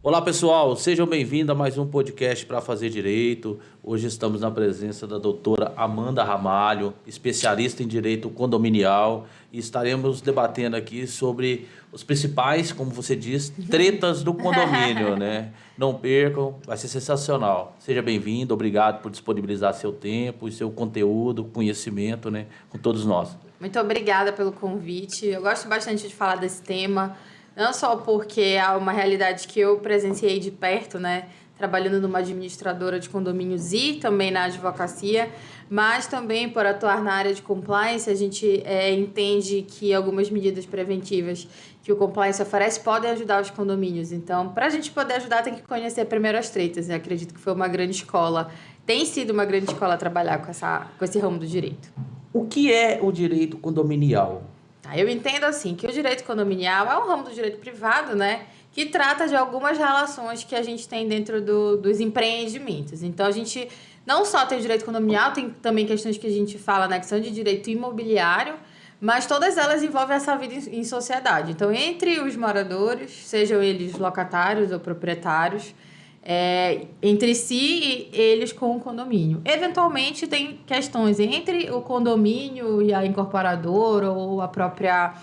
Olá pessoal, sejam bem-vindos a mais um podcast para fazer direito. Hoje estamos na presença da doutora Amanda Ramalho, especialista em direito condominial, e estaremos debatendo aqui sobre os principais, como você diz, tretas do condomínio, né? Não percam, vai ser sensacional. Seja bem-vindo, obrigado por disponibilizar seu tempo e seu conteúdo, conhecimento, né, com todos nós. Muito obrigada pelo convite. Eu gosto bastante de falar desse tema. Não só porque é uma realidade que eu presenciei de perto, né? Trabalhando numa administradora de condomínios e também na advocacia, mas também por atuar na área de compliance, a gente entende que algumas medidas preventivas que o compliance oferece podem ajudar os condomínios. Então, para a gente poder ajudar, tem que conhecer primeiro as tretas. Eu acredito que foi uma grande escola, tem sido uma grande escola trabalhar com esse ramo do direito. O que é o direito condominial? Eu entendo assim que o direito condominial é um ramo do direito privado, né, que trata de algumas relações que a gente tem dentro dos empreendimentos. Então, a gente não só tem o direito condominial, tem também questões que a gente fala, né, que são de direito imobiliário, mas todas elas envolvem essa vida em sociedade. Então, entre os moradores, sejam eles locatários ou proprietários, entre si e eles com o condomínio. Eventualmente, tem questões entre o condomínio e a incorporadora ou a própria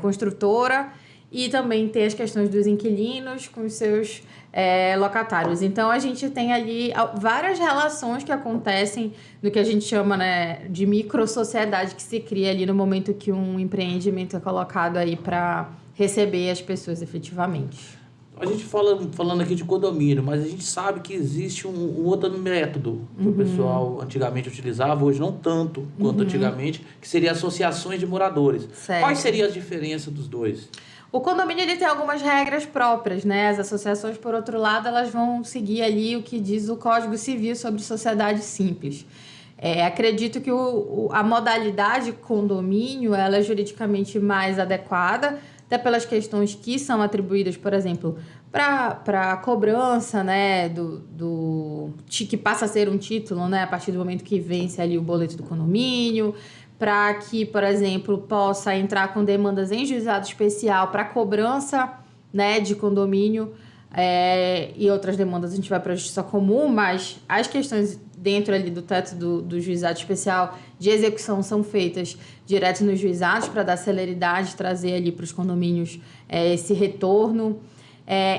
construtora, e também tem as questões dos inquilinos com os seus locatários. Então, a gente tem ali várias relações que acontecem no que a gente chama, né, de microsociedade, que se cria ali no momento que um empreendimento é colocado aí para receber as pessoas efetivamente. A gente falando aqui de condomínio, mas a gente sabe que existe um outro método que o pessoal antigamente utilizava, hoje não tanto quanto antigamente, que seria associações de moradores. Certo. Quais seriam as diferenças dos dois? O condomínio ele tem algumas regras próprias, né? As associações, por outro lado, elas vão seguir ali o que diz o Código Civil sobre sociedade simples. Acredito que a modalidade condomínio ela é juridicamente mais adequada, até pelas questões que são atribuídas, por exemplo, para a cobrança, né, que passa a ser um título, né, a partir do momento que vence ali o boleto do condomínio, para que, por exemplo, possa entrar com demandas em juizado especial para cobrança, né, de condomínio, e outras demandas a gente vai para a justiça comum, mas as questões dentro ali do teto do juizado especial de execução são feitas direto nos juizados para dar celeridade, trazer ali para os condomínios esse retorno.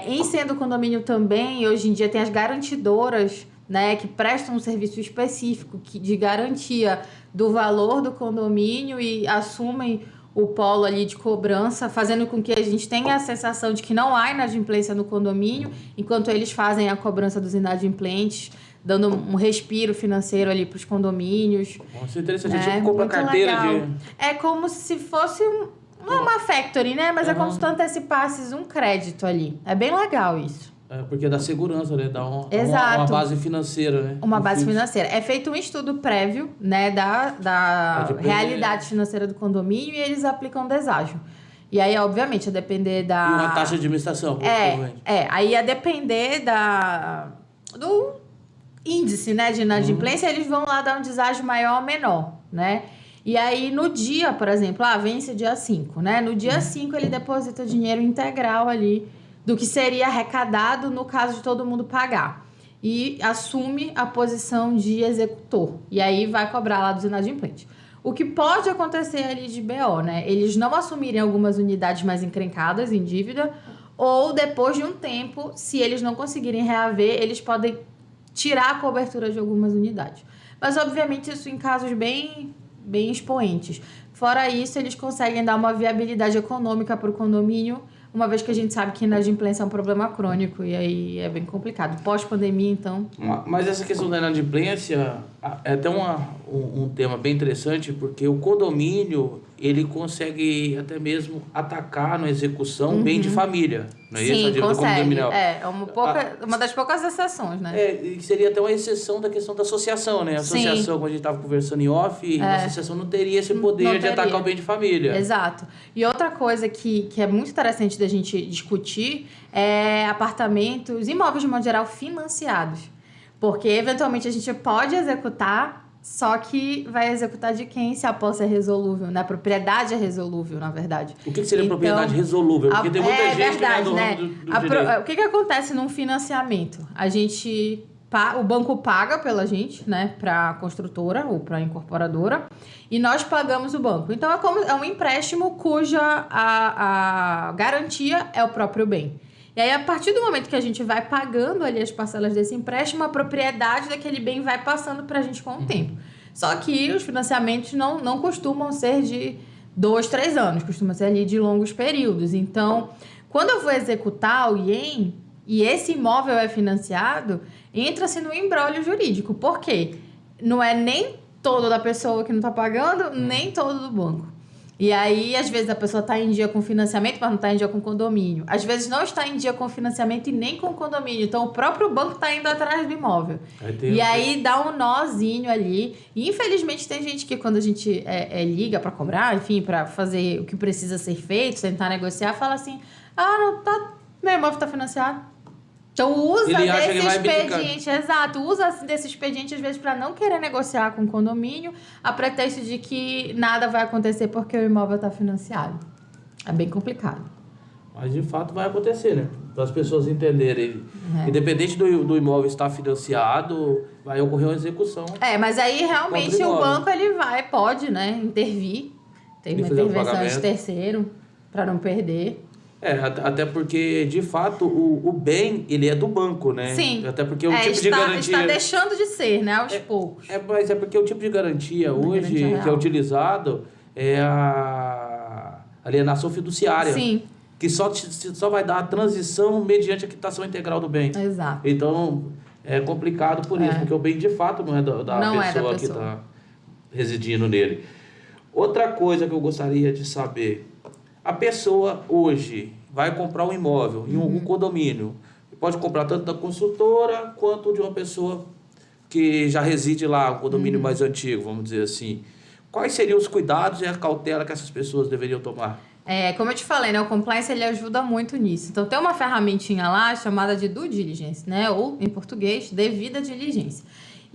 Em sendo condomínio também, hoje em dia tem as garantidoras, né, que prestam um serviço específico de garantia do valor do condomínio e assumem o polo ali de cobrança, fazendo com que a gente tenha a sensação de que não há inadimplência no condomínio, enquanto eles fazem a cobrança dos inadimplentes, dando um respiro financeiro ali para os condomínios. Isso é interessante. A gente compra carteira legal. É como se fosse uma factory, né? Mas é como se tu antecipasses um crédito ali. É bem legal isso. Porque dá segurança, né? Dá uma base financeira, né? Uma base financeira. É feito um estudo prévio, né, da realidade financeira do condomínio, e eles aplicam deságio. E aí, obviamente, a depender da... E uma taxa de administração, provavelmente. Aí a depender do índice, né, de inadimplência, eles vão lá dar um deságio maior ou menor, né? E aí, no dia, por exemplo, vence dia 5, né? No dia 5, ele deposita dinheiro integral ali do que seria arrecadado no caso de todo mundo pagar. E assume a posição de executor. E aí, vai cobrar lá dos inadimplentes. O que pode acontecer ali de BO, né? Eles não assumirem algumas unidades mais encrencadas em dívida, ou depois de um tempo, se eles não conseguirem reaver, eles podem tirar a cobertura de algumas unidades. Mas, obviamente, isso em casos bem expoentes. Fora isso, eles conseguem dar uma viabilidade econômica para o condomínio, uma vez que a gente sabe que inadimplência é um problema crônico, e aí é bem complicado. Pós-pandemia, então... Mas essa questão da inadimplência é até um tema bem interessante, porque o condomínio, ele consegue até mesmo atacar na execução bem de família. Não é isso? Sim, consegue. Uma das poucas exceções, né? E seria até uma exceção da questão da associação, né? A associação, como a gente estava conversando em off, a associação não teria esse poder de atacar o bem de família. Exato. E outra coisa que é muito interessante da gente discutir é apartamentos, imóveis de modo geral financiados. Porque, eventualmente, a gente pode executar só que vai executar de quem se a posse é resolúvel, né? A propriedade é resolúvel, na verdade. O que seria propriedade resolúvel? Porque tem muita gente verdade, que não é do né? ramo do direito. O que acontece num financiamento? O banco paga pela gente, né? Para a construtora ou para a incorporadora, e nós pagamos o banco. Então, é um empréstimo cuja a garantia é o próprio bem. E aí, a partir do momento que a gente vai pagando ali as parcelas desse empréstimo, a propriedade daquele bem vai passando para a gente com o tempo. Só que os financiamentos não costumam ser de 2, 3 anos, costumam ser ali de longos períodos. Então, quando eu vou executar o IEM e esse imóvel é financiado, entra-se no imbróglio jurídico. Por quê? Não é nem todo da pessoa que não está pagando, nem todo do banco. E aí, às vezes, a pessoa está em dia com financiamento, mas não está em dia com condomínio. Às vezes, não está em dia com financiamento e nem com condomínio. Então, o próprio banco está indo atrás do imóvel. Aí, dá um nozinho ali. E, infelizmente, tem gente que, quando a gente liga para cobrar, enfim, para fazer o que precisa ser feito, tentar negociar, fala assim, meu imóvel está financiado. Então, usa desse expediente, usa desse expediente, às vezes, para não querer negociar com o condomínio, a pretexto de que nada vai acontecer porque o imóvel está financiado. É bem complicado. Mas, de fato, vai acontecer, né? Para as pessoas entenderem. Independente do imóvel estar financiado, vai ocorrer uma execução. Mas aí, realmente, o banco pode, né, intervir. Tem uma intervenção de terceiro, para não perder. Até porque, de fato, o bem, ele é do banco, né? Sim. Até porque o tipo de garantia... Está deixando de ser, né? Aos poucos. Mas é porque o tipo de garantia hoje que é utilizado é a alienação fiduciária. Sim. Que só vai dar a transição mediante a quitação integral do bem. Exato. Então, é complicado por isso, porque o bem, de fato, não é da pessoa que está residindo nele. Outra coisa que eu gostaria de saber... A pessoa hoje vai comprar um imóvel em um condomínio. Pode comprar tanto da consultora quanto de uma pessoa que já reside lá, um condomínio mais antigo, vamos dizer assim. Quais seriam os cuidados e a cautela que essas pessoas deveriam tomar? Como eu te falei, né, o compliance ele ajuda muito nisso. Então, tem uma ferramentinha lá chamada de due diligence, né, ou, em português, devida diligência.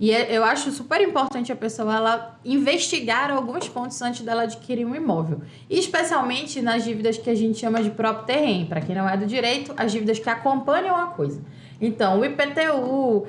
E eu acho super importante a pessoa ela investigar alguns pontos antes dela adquirir um imóvel. E especialmente nas dívidas que a gente chama de próprio terreno. Para quem não é do direito, as dívidas que acompanham a coisa. Então, o IPTU,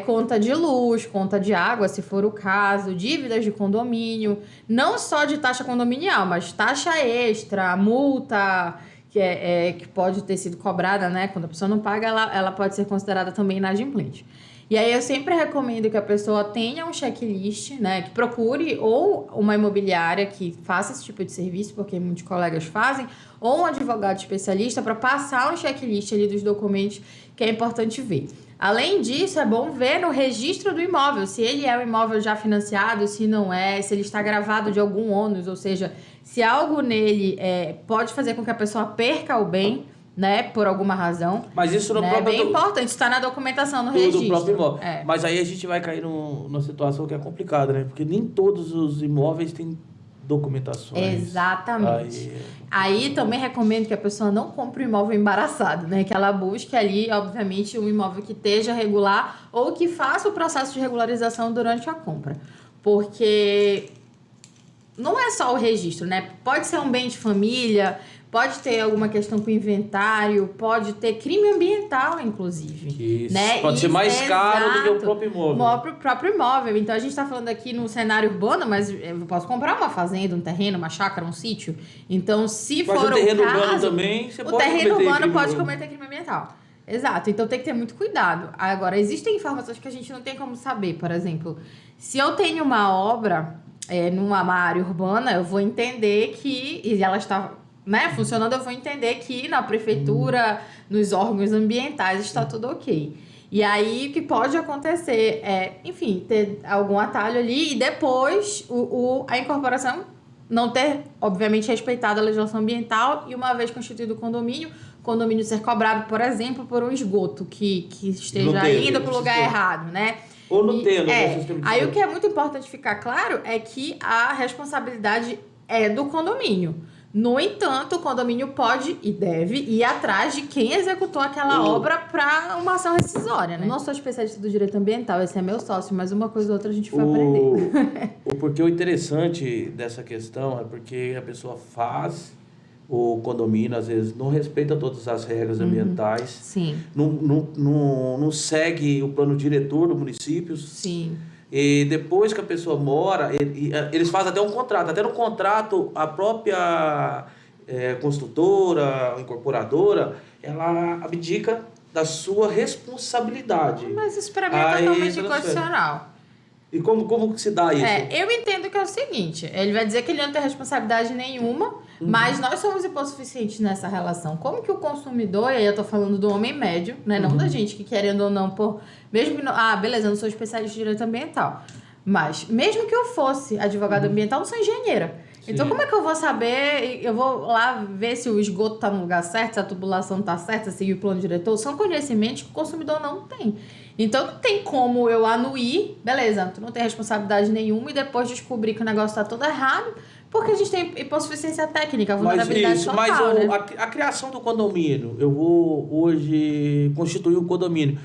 conta de luz, conta de água, se for o caso, dívidas de condomínio, não só de taxa condominial, mas taxa extra, multa, que pode ter sido cobrada, né? Quando a pessoa não paga, ela pode ser considerada também inadimplente. E aí eu sempre recomendo que a pessoa tenha um checklist, né? Que procure ou uma imobiliária que faça esse tipo de serviço, porque muitos colegas fazem, ou um advogado especialista para passar um checklist ali dos documentos que é importante ver. Além disso, é bom ver no registro do imóvel, se ele é um imóvel já financiado, se não é, se ele está gravado de algum ônus, ou seja, se algo nele pode fazer com que a pessoa perca o bem, né, por alguma razão. Mas isso no próprio... É bem importante, está na documentação, no registro. Do próprio imóvel. Mas aí a gente vai cair numa situação que é complicada, né? Porque nem todos os imóveis têm documentações. Exatamente. Aí também recomendo que a pessoa não compre um imóvel embaraçado, né? Que ela busque ali, obviamente, um imóvel que esteja regular ou que faça o processo de regularização durante a compra. Porque não é só o registro, né? Pode ser um bem de família... Pode ter alguma questão com inventário, pode ter crime ambiental, inclusive. Isso. Né? Pode ser mais caro do que o próprio imóvel. O próprio imóvel. Então, a gente está falando aqui no cenário urbano, mas eu posso comprar uma fazenda, um terreno, uma chácara, um sítio. Então, se for o caso... Mas o terreno urbano também, você pode cometer crime. O terreno urbano pode cometer crime ambiental. Exato. Então, tem que ter muito cuidado. Agora, existem informações que a gente não tem como saber. Por exemplo, se eu tenho uma obra numa área urbana, eu vou entender que... E ela está... funcionando, eu vou entender que na prefeitura, nos órgãos ambientais, está tudo ok. E aí, o que pode acontecer enfim, ter algum atalho ali e depois a incorporação não ter, obviamente, respeitado a legislação ambiental e uma vez constituído o condomínio ser cobrado, por exemplo, por um esgoto que esteja indo para o lugar errado, né? Ou não tendo. Aí, o que é muito importante ficar claro é que a responsabilidade é do condomínio. No entanto, o condomínio pode e deve ir atrás de quem executou aquela obra para uma ação rescisória, né? Eu não sou especialista do direito ambiental, esse é meu sócio, mas uma coisa ou outra a gente foi aprender. Porque o interessante dessa questão é porque a pessoa faz o condomínio, às vezes, não respeita todas as regras ambientais. Sim. Não segue o plano diretor do município. Sim. E depois que a pessoa mora, eles fazem até um contrato. Até no contrato, a própria construtora, incorporadora, ela abdica da sua responsabilidade. Mas isso para mim é totalmente inconstitucional. E como que se dá isso? Eu entendo que é o seguinte, ele vai dizer que ele não tem responsabilidade nenhuma, mas nós somos hipossuficientes nessa relação. Como que o consumidor, e aí eu tô falando do homem médio, né? Não da gente que querendo ou não, mesmo que não, beleza, eu não sou especialista em direito ambiental, mas mesmo que eu fosse advogada ambiental, eu não sou engenheira. Sim. Então como é que eu vou saber, eu vou lá ver se o esgoto tá no lugar certo, se a tubulação tá certa, seguir o plano diretor? São conhecimentos que o consumidor não tem. Então, não tem como eu anuir, beleza, tu não tem responsabilidade nenhuma e depois descobrir que o negócio tá todo errado, porque a gente tem hipossuficiência técnica, vulnerabilidade total, mas né? a criação do condomínio, eu vou hoje constituir o condomínio.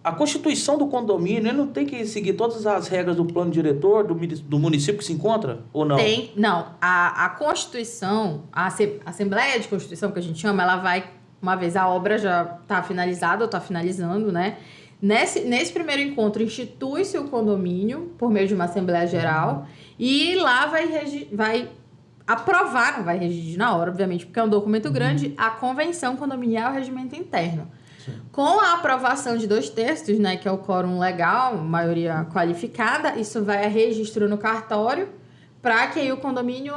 A constituição do condomínio, ele não tem que seguir todas as regras do plano diretor do município que se encontra, ou não? Não. A Constituição, a Assembleia de Constituição, que a gente chama, ela vai, uma vez a obra já tá finalizada ou tá finalizando, né? Nesse primeiro encontro, institui-se o condomínio por meio de uma Assembleia Geral e lá vai aprovar, não vai redigir na hora, obviamente, porque é um documento grande, a Convenção Condominial e Regimento Interno. Sim. Com a aprovação de 2/3, né, que é o quórum legal, maioria qualificada, isso vai a registro no cartório para que aí o condomínio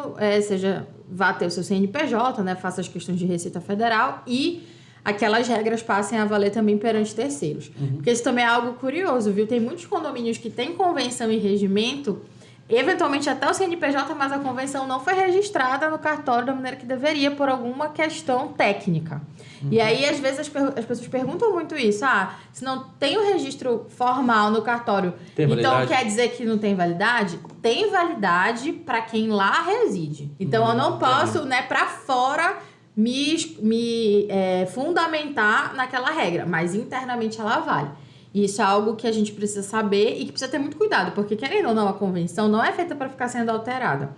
vá ter o seu CNPJ, né, faça as questões de Receita Federal e aquelas regras passem a valer também perante terceiros. Porque isso também é algo curioso, viu? Tem muitos condomínios que têm convenção e regimento, eventualmente até o CNPJ, mas a convenção não foi registrada no cartório da maneira que deveria por alguma questão técnica. E aí, às vezes, as pessoas perguntam muito isso. Se não tem o registro formal no cartório, então quer dizer que não tem validade? Tem validade para quem lá reside. Então, eu não posso, né, para fora me fundamentar naquela regra, mas internamente ela vale. E isso é algo que a gente precisa saber e que precisa ter muito cuidado, porque querendo ou não, a convenção não é feita para ficar sendo alterada.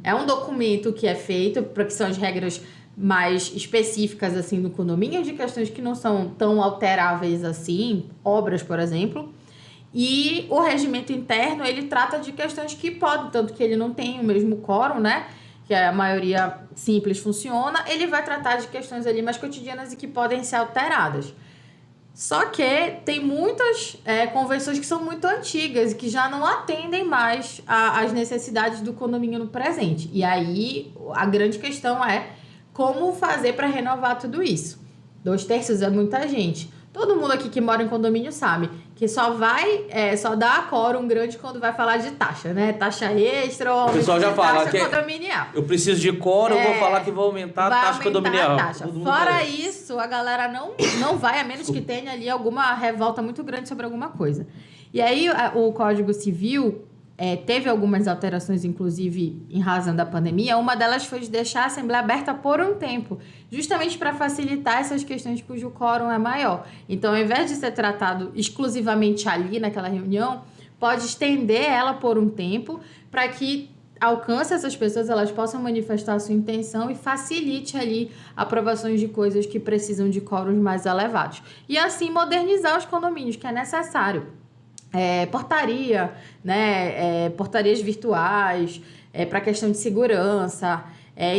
É um documento que é feito para que são as regras mais específicas assim do condomínio, de questões que não são tão alteráveis assim, obras, por exemplo. E o regimento interno, ele trata de questões que podem, tanto que ele não tem o mesmo quórum, né? Que a maioria simples funciona, ele vai tratar de questões ali mais cotidianas e que podem ser alteradas. Só que tem muitas convenções que são muito antigas e que já não atendem mais às necessidades do condomínio no presente. E aí, a grande questão é como fazer para renovar tudo isso. 2/3 é muita gente. Todo mundo aqui que mora em condomínio sabe que só dá quórum grande quando vai falar de taxa, né? Taxa extra ou o pessoal já fala taxa condominial. Eu preciso de quórum, eu vou falar que vou aumentar a taxa condominial. Fora isso, a galera não vai, a menos que tenha ali alguma revolta muito grande sobre alguma coisa. E aí, o Código Civil teve algumas alterações, inclusive em razão da pandemia. Uma delas foi de deixar a Assembleia aberta por um tempo, justamente para facilitar essas questões cujo quórum é maior. Então, ao invés de ser tratado exclusivamente ali naquela reunião, pode estender ela por um tempo para que alcance essas pessoas, elas possam manifestar a sua intenção e facilite ali aprovações de coisas que precisam de quóruns mais elevados. E assim modernizar os condomínios, que é necessário. Portaria, né? Portarias virtuais, para questão de segurança,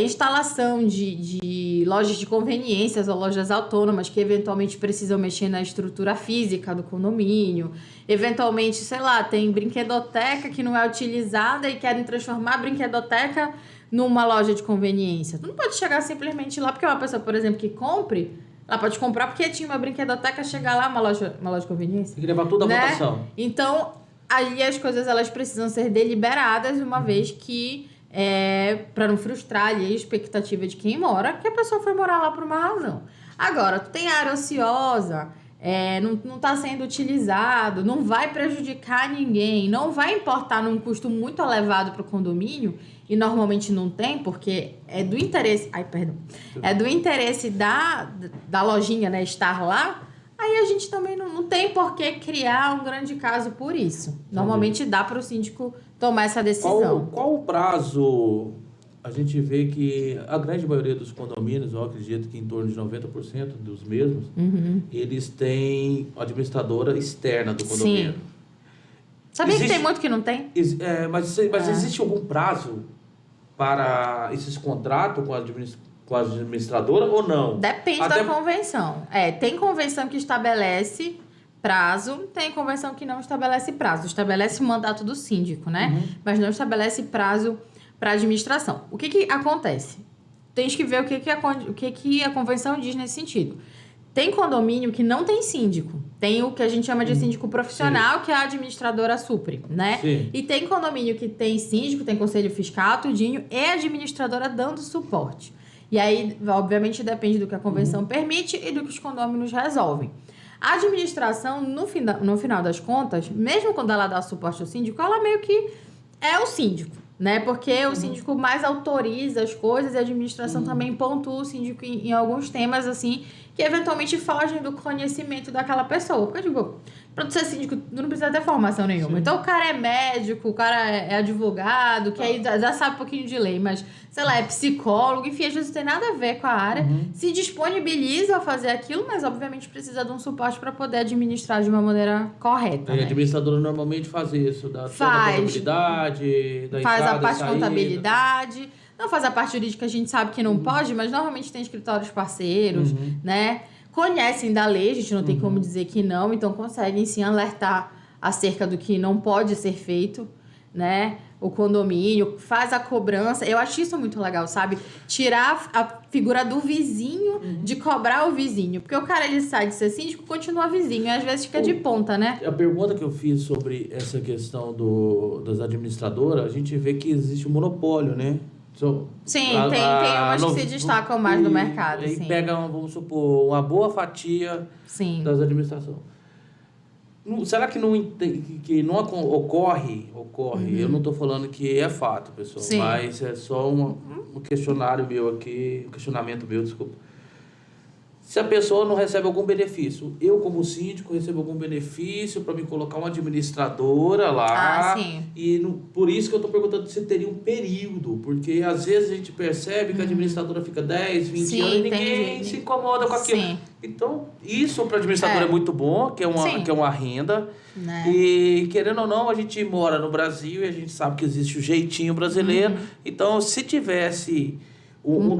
instalação de lojas de conveniências ou lojas autônomas que eventualmente precisam mexer na estrutura física do condomínio. Eventualmente, sei lá, tem brinquedoteca que não é utilizada e querem transformar a brinquedoteca numa loja de conveniência. Tu não pode chegar simplesmente lá, porque uma pessoa, por exemplo, que compre, ela pode comprar porque tinha uma brinquedoteca, chegar lá, uma loja de conveniência. Tem que levar tudo à votação. Então, aí as coisas elas precisam ser deliberadas, uma vez que, para não frustrar ali a expectativa de quem mora, que a pessoa foi morar lá por uma razão. Agora, tu tem área ociosa, não está sendo utilizado, não vai prejudicar ninguém, não vai importar num custo muito elevado para o condomínio, e normalmente não tem, porque é do interesse... É do interesse da lojinha, né, estar lá, aí a gente também não tem por que criar um grande caso por isso. Normalmente dá para o síndico tomar essa decisão. Qual o prazo? A gente vê que a grande maioria dos condomínios, eu acredito que em torno de 90% dos mesmos, eles têm administradora externa do condomínio. Sim. Sabia que tem muito que não tem? Mas existe algum prazo para esses contratos com a administradora ou não? Depende da convenção. Tem convenção que estabelece prazo, tem convenção que não estabelece prazo. Estabelece o mandato do síndico, né? Mas não estabelece prazo para a administração. O que acontece? Tens que ver o que a convenção diz nesse sentido. Tem condomínio que não tem síndico. Tem o que a gente chama de síndico profissional, que a administradora supre, né? Sim. E tem condomínio que tem síndico, tem conselho fiscal, tudinho, e a administradora dando suporte. E aí, obviamente, depende do que a convenção permite e do que os condôminos resolvem. A administração, no final das contas, mesmo quando ela dá suporte ao síndico, ela meio que é o síndico, né? Porque o síndico mais autoriza as coisas e a administração também pontua o síndico em alguns temas, assim, que eventualmente fogem do conhecimento daquela pessoa. Porque, tipo, pra tu ser síndico, tu não precisa ter formação nenhuma. Então, o cara é médico, o cara é advogado, que aí já sabe um pouquinho de lei, mas, sei lá, é psicólogo, enfim, às vezes não tem nada a ver com a área. Se disponibiliza a fazer aquilo, mas, obviamente, precisa de um suporte para poder administrar de uma maneira correta. A administradora normalmente faz isso, da contabilidade, da faz entrada a parte e de contabilidade. Não faz a parte jurídica, a gente sabe que não pode, mas normalmente tem escritórios parceiros, né? Conhecem da lei, a gente não tem como dizer que não, então conseguem sim alertar acerca do que não pode ser feito, né? O condomínio faz a cobrança. Eu acho isso muito legal, sabe? Tirar a figura do vizinho, de cobrar o vizinho. Porque o cara, ele sai de ser síndico, continua vizinho, e às vezes fica de ponta, né? A pergunta que eu fiz sobre essa questão das administradoras, a gente vê que existe um monopólio, né? Sim, tem umas que se destacam mais no mercado. E sim. pegam, vamos supor, uma boa fatia das administrações. Será que não ocorre? Eu não estou falando que é fato, pessoal, Sim. mas é só um questionário meu aqui, um questionamento meu, desculpa. Se a pessoa não recebe algum benefício, eu como síndico recebo algum benefício para me colocar uma administradora lá. Sim. E por isso que eu estou perguntando se teria um período, porque às vezes a gente percebe que a administradora fica 10, 20 anos e ninguém se incomoda com aquilo. Sim. Então, isso para a administradora é muito bom, que é uma renda. Né? E querendo ou não, a gente mora no Brasil e a gente sabe que existe o jeitinho brasileiro. Então, se tivesse um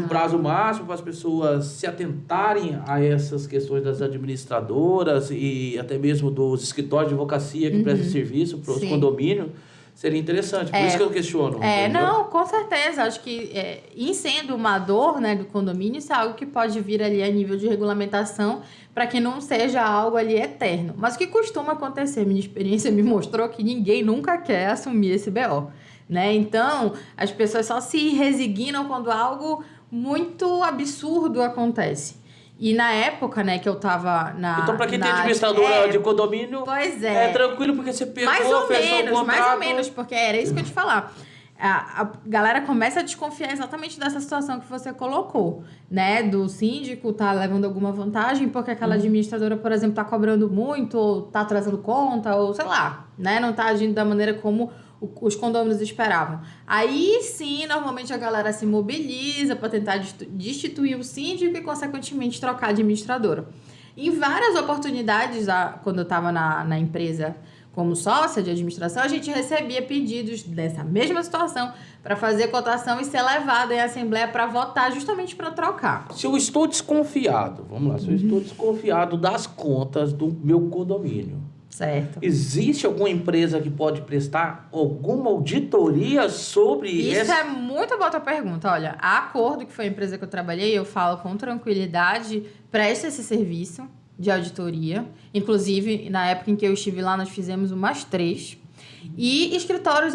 prazo máximo para as pessoas se atentarem a essas questões das administradoras e até mesmo dos escritórios de advocacia que prestam serviço para os condomínios, seria interessante. Por isso que eu questiono. Não, com certeza. Acho que, em sendo uma dor, né, do condomínio, isso é algo que pode vir ali a nível de regulamentação para que não seja algo ali eterno. Mas o que costuma acontecer, minha experiência me mostrou que ninguém nunca quer assumir esse BO. Né? Então, as pessoas só se resignam quando algo muito absurdo acontece. E na época, né, que eu tava Então, para quem tem administradora de condomínio, é tranquilo, porque você pegou, mais ou contrato. menos, porque era isso que eu te falar. A galera começa a desconfiar exatamente dessa situação que você colocou, né? Do síndico tá levando alguma vantagem porque aquela administradora, por exemplo, tá cobrando muito, ou tá atrasando conta, ou sei lá, né? Não tá agindo da maneira como os condôminos esperavam. Aí sim, normalmente a galera se mobiliza para tentar destituir o síndico e, consequentemente, trocar a administradora. Em várias oportunidades, quando eu estava na empresa como sócia de administração, a gente recebia pedidos dessa mesma situação para fazer cotação e ser levado em assembleia para votar, justamente para trocar. Se eu estou desconfiado, vamos lá, se eu estou desconfiado das contas do meu condomínio, certo. Existe alguma empresa que pode prestar alguma auditoria sobre isso? Isso é muito boa tua pergunta. Olha, a Acordo, que foi a empresa que eu trabalhei, eu falo com tranquilidade, presta esse serviço de auditoria. Inclusive, na época em que eu estive lá, nós fizemos umas 3. E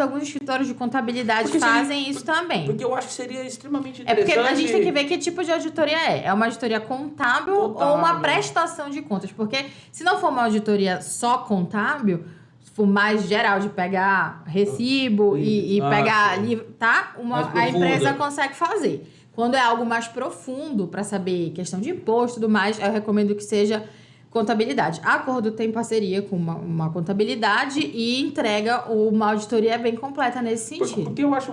alguns escritórios de contabilidade fazem isso também. Porque eu acho que seria extremamente interessante. interessante. Porque a gente tem que ver que tipo de auditoria é. É uma auditoria contábil ou uma prestação de contas? Porque se não for uma auditoria só contábil, se for mais geral, de pegar recibo e pegar ali, tá? A empresa consegue fazer. Quando é algo mais profundo, para saber questão de imposto e tudo mais, eu recomendo que seja contabilidade. A Acordo tem parceria com uma contabilidade e entrega uma auditoria bem completa nesse sentido. Porque eu acho...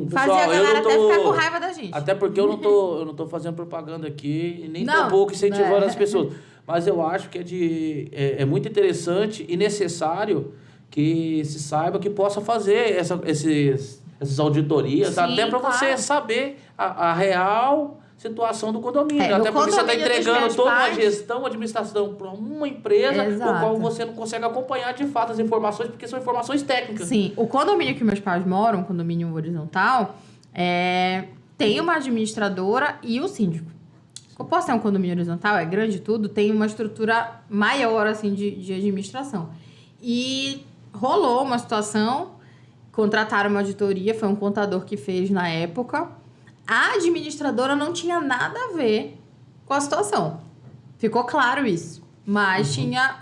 Fazer a galera até ficar com raiva da gente. Até porque eu não tô fazendo propaganda aqui, e nem tampouco incentivando as pessoas. Mas eu acho que é muito interessante e necessário que se saiba que possa fazer essas auditorias, sim, até para você saber a real situação do condomínio. Até porque você está entregando toda uma gestão, uma administração para uma empresa, o qual você não consegue acompanhar de fato as informações, porque são informações técnicas. Sim, o condomínio que meus pais moram, um condomínio horizontal, tem uma administradora e o síndico. Eu posso ter um condomínio horizontal, é grande tudo, tem uma estrutura maior assim, de administração. E rolou uma situação, contrataram uma auditoria, foi um contador que fez na época. A administradora não tinha nada a ver com a situação. Ficou claro isso. Mas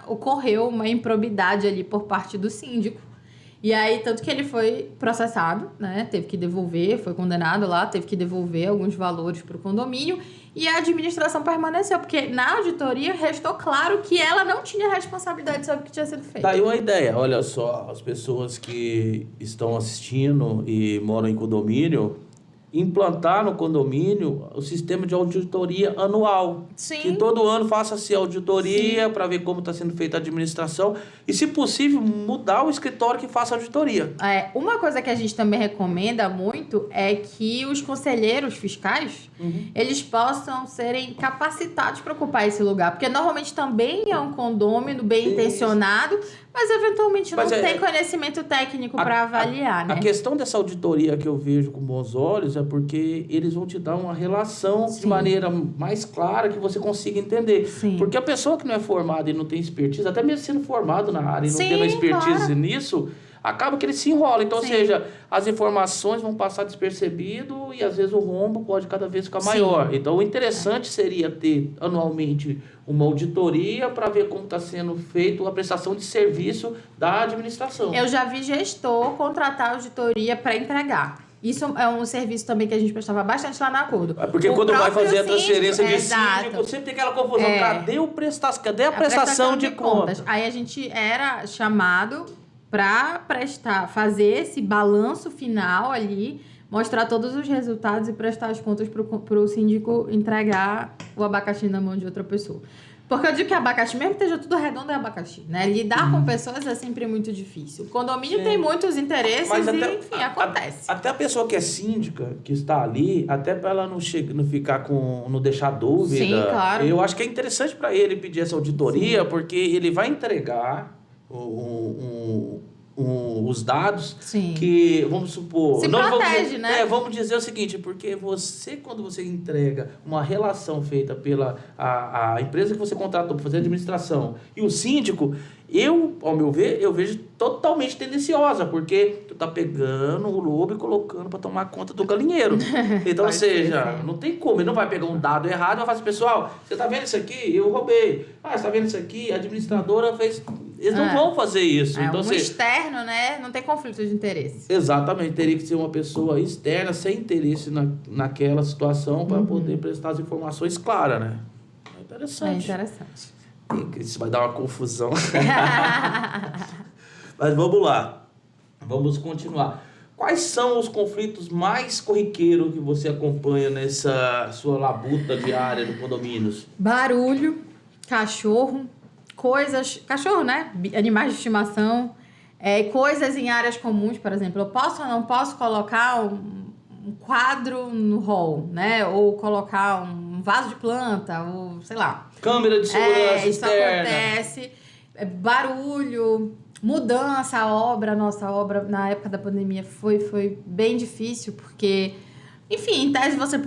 ocorreu uma improbidade ali por parte do síndico. E aí, tanto que ele foi processado, né? Teve que devolver, foi condenado lá, teve que devolver alguns valores para o condomínio. E a administração permaneceu, porque na auditoria restou claro que ela não tinha responsabilidade sobre o que tinha sido feito. Daí uma ideia, olha só, as pessoas que estão assistindo e moram em condomínio, implantar no condomínio o sistema de auditoria anual. Sim. Que todo ano faça-se auditoria para ver como está sendo feita a administração e, se possível, mudar o escritório que faça a auditoria. Uma coisa que a gente também recomenda muito é que os conselheiros fiscais, eles possam serem capacitados para ocupar esse lugar. Porque normalmente também é um condômino bem intencionado, mas eventualmente não tem conhecimento técnico para avaliar, né? A questão dessa auditoria que eu vejo com bons olhos é porque eles vão te dar uma relação de maneira mais clara que você consiga entender. Sim. Porque a pessoa que não é formada e não tem expertise, até mesmo sendo formado na área e não tendo expertise nisso, acaba que ele se enrola. Então, ou seja, as informações vão passar despercebido e às vezes o rombo pode cada vez ficar maior. Então, o interessante seria ter anualmente uma auditoria para ver como está sendo feita a prestação de serviço da administração. Eu já vi gestor contratar auditoria para entregar. Isso é um serviço também que a gente prestava bastante lá na Acordo. Porque quando vai fazer a transferência de síndico, sempre tem aquela confusão. Cadê a prestação de contas? Aí a gente era chamado para fazer esse balanço final ali, mostrar todos os resultados e prestar as contas para o síndico entregar o abacaxi na mão de outra pessoa. Porque eu digo que abacaxi, mesmo que esteja tudo redondo, é abacaxi, né? Lidar com pessoas é sempre muito difícil. O condomínio tem muitos interesses enfim, acontece. Até a pessoa que é síndica, que está ali, até para ela não ficar não deixar dúvida. Sim, claro. Eu acho que é interessante para ele pedir essa auditoria, porque ele vai entregar os dados que, vamos supor... Se protege, né? Vamos dizer o seguinte, porque quando você entrega uma relação feita pela a empresa que você contratou para fazer a administração e o síndico, ao meu ver, eu vejo totalmente tendenciosa, porque tu tá pegando o lobo e colocando para tomar conta do galinheiro. Então, ou seja, não tem como, ele não vai pegar um dado errado e vai falar assim, pessoal, você tá vendo isso aqui? Eu roubei. Você tá vendo isso aqui? A administradora fez... Eles não vão fazer isso. Então, externo, né? Não tem conflito de interesse. Exatamente. Teria que ser uma pessoa externa, sem interesse naquela situação, para poder prestar as informações claras, né? É interessante. Isso vai dar uma confusão. Mas vamos lá. Vamos continuar. Quais são os conflitos mais corriqueiros que você acompanha nessa sua labuta diária do condomínios? Barulho, cachorro... Cachorro, né? Animais de estimação, coisas em áreas comuns, por exemplo. Eu posso ou não posso colocar um quadro no hall, né? Ou colocar um vaso de planta, ou sei lá. Câmera de segurança isso externa. Acontece. Barulho, mudança, nossa obra na época da pandemia foi bem difícil, porque... Enfim, em tese você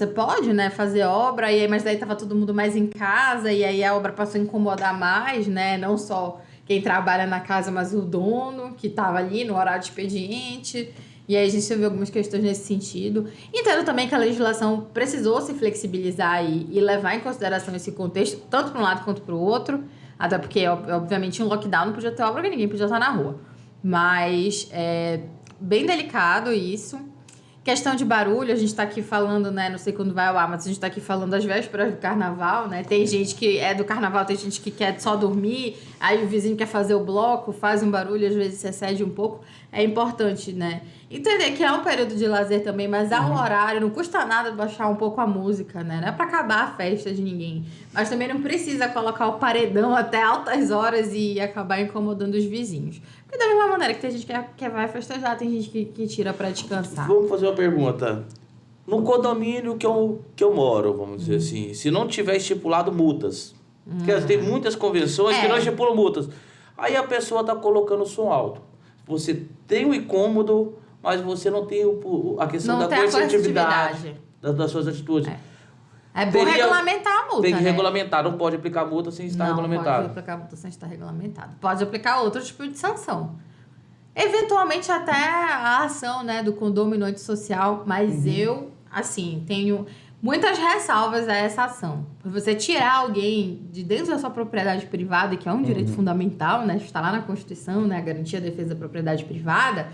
pode, né, fazer obra, mas daí tava todo mundo mais em casa, e aí a obra passou a incomodar mais, né, não só quem trabalha na casa, mas o dono que estava ali no horário de expediente. E aí a gente teve algumas questões nesse sentido. Entendo também que a legislação precisou se flexibilizar e levar em consideração esse contexto, tanto para um lado quanto para o outro. Até porque, obviamente, um lockdown não podia ter obra, porque ninguém podia estar na rua. Mas é bem delicado isso. Questão de barulho, a gente está aqui falando, né? Não sei quando vai ao ar, mas a gente está aqui falando das vésperas do carnaval, né? Tem gente que é do carnaval, tem gente que quer só dormir, aí o vizinho quer fazer o bloco, faz um barulho, às vezes se excede um pouco. É importante, né? Entender que é um período de lazer também, mas há um horário, não custa nada baixar um pouco a música, né? Não é pra acabar a festa de ninguém. Mas também não precisa colocar o paredão até altas horas e acabar incomodando os vizinhos. Porque da mesma maneira que tem gente que vai festejar, tem gente que tira pra descansar. Vamos fazer uma pergunta. No condomínio que eu moro, vamos dizer assim, se não tiver estipulado multas, porque tem muitas convenções que não estipulam multas, aí a pessoa tá colocando som alto. Você tem o incômodo, mas você não tem a questão da coercitividade das suas atitudes. É bom regulamentar a multa, tem que regulamentar, não pode aplicar multa sem estar regulamentado. Não pode aplicar multa sem estar regulamentado. Pode aplicar outro tipo de sanção. Eventualmente até a ação, né, do condômino antissocial, mas eu, assim, tenho muitas ressalvas a essa ação. Por você tirar alguém de dentro da sua propriedade privada, que é um direito fundamental, né, está lá na Constituição, né, a garantia da defesa da propriedade privada,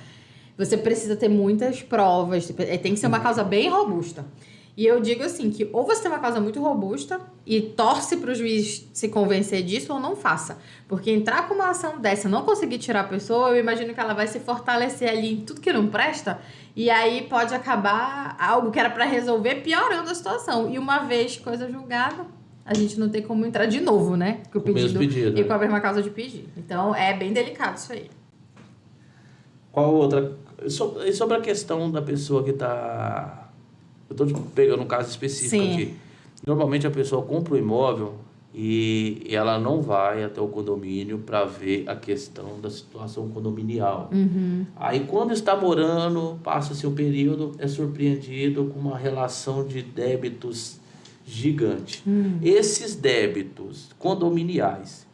você precisa ter muitas provas, tem que ser uma causa bem robusta. E eu digo assim, que ou você tem uma causa muito robusta e torce para o juiz se convencer disso, ou não faça. Porque entrar com uma ação dessa, não conseguir tirar a pessoa, eu imagino que ela vai se fortalecer ali em tudo que não presta, e aí pode acabar algo que era para resolver piorando a situação. E uma vez coisa julgada, a gente não tem como entrar de novo, né? Com o pedido e com a mesma causa de pedir. Então, é bem delicado isso aí. Qual outra? Sobre a questão da pessoa que está... Eu estou pegando um caso específico aqui. Normalmente a pessoa compra o imóvel e ela não vai até o condomínio para ver a questão da situação condominial. Aí quando está morando, passa-se um período, é surpreendido com uma relação de débitos gigante. Esses débitos condominiais,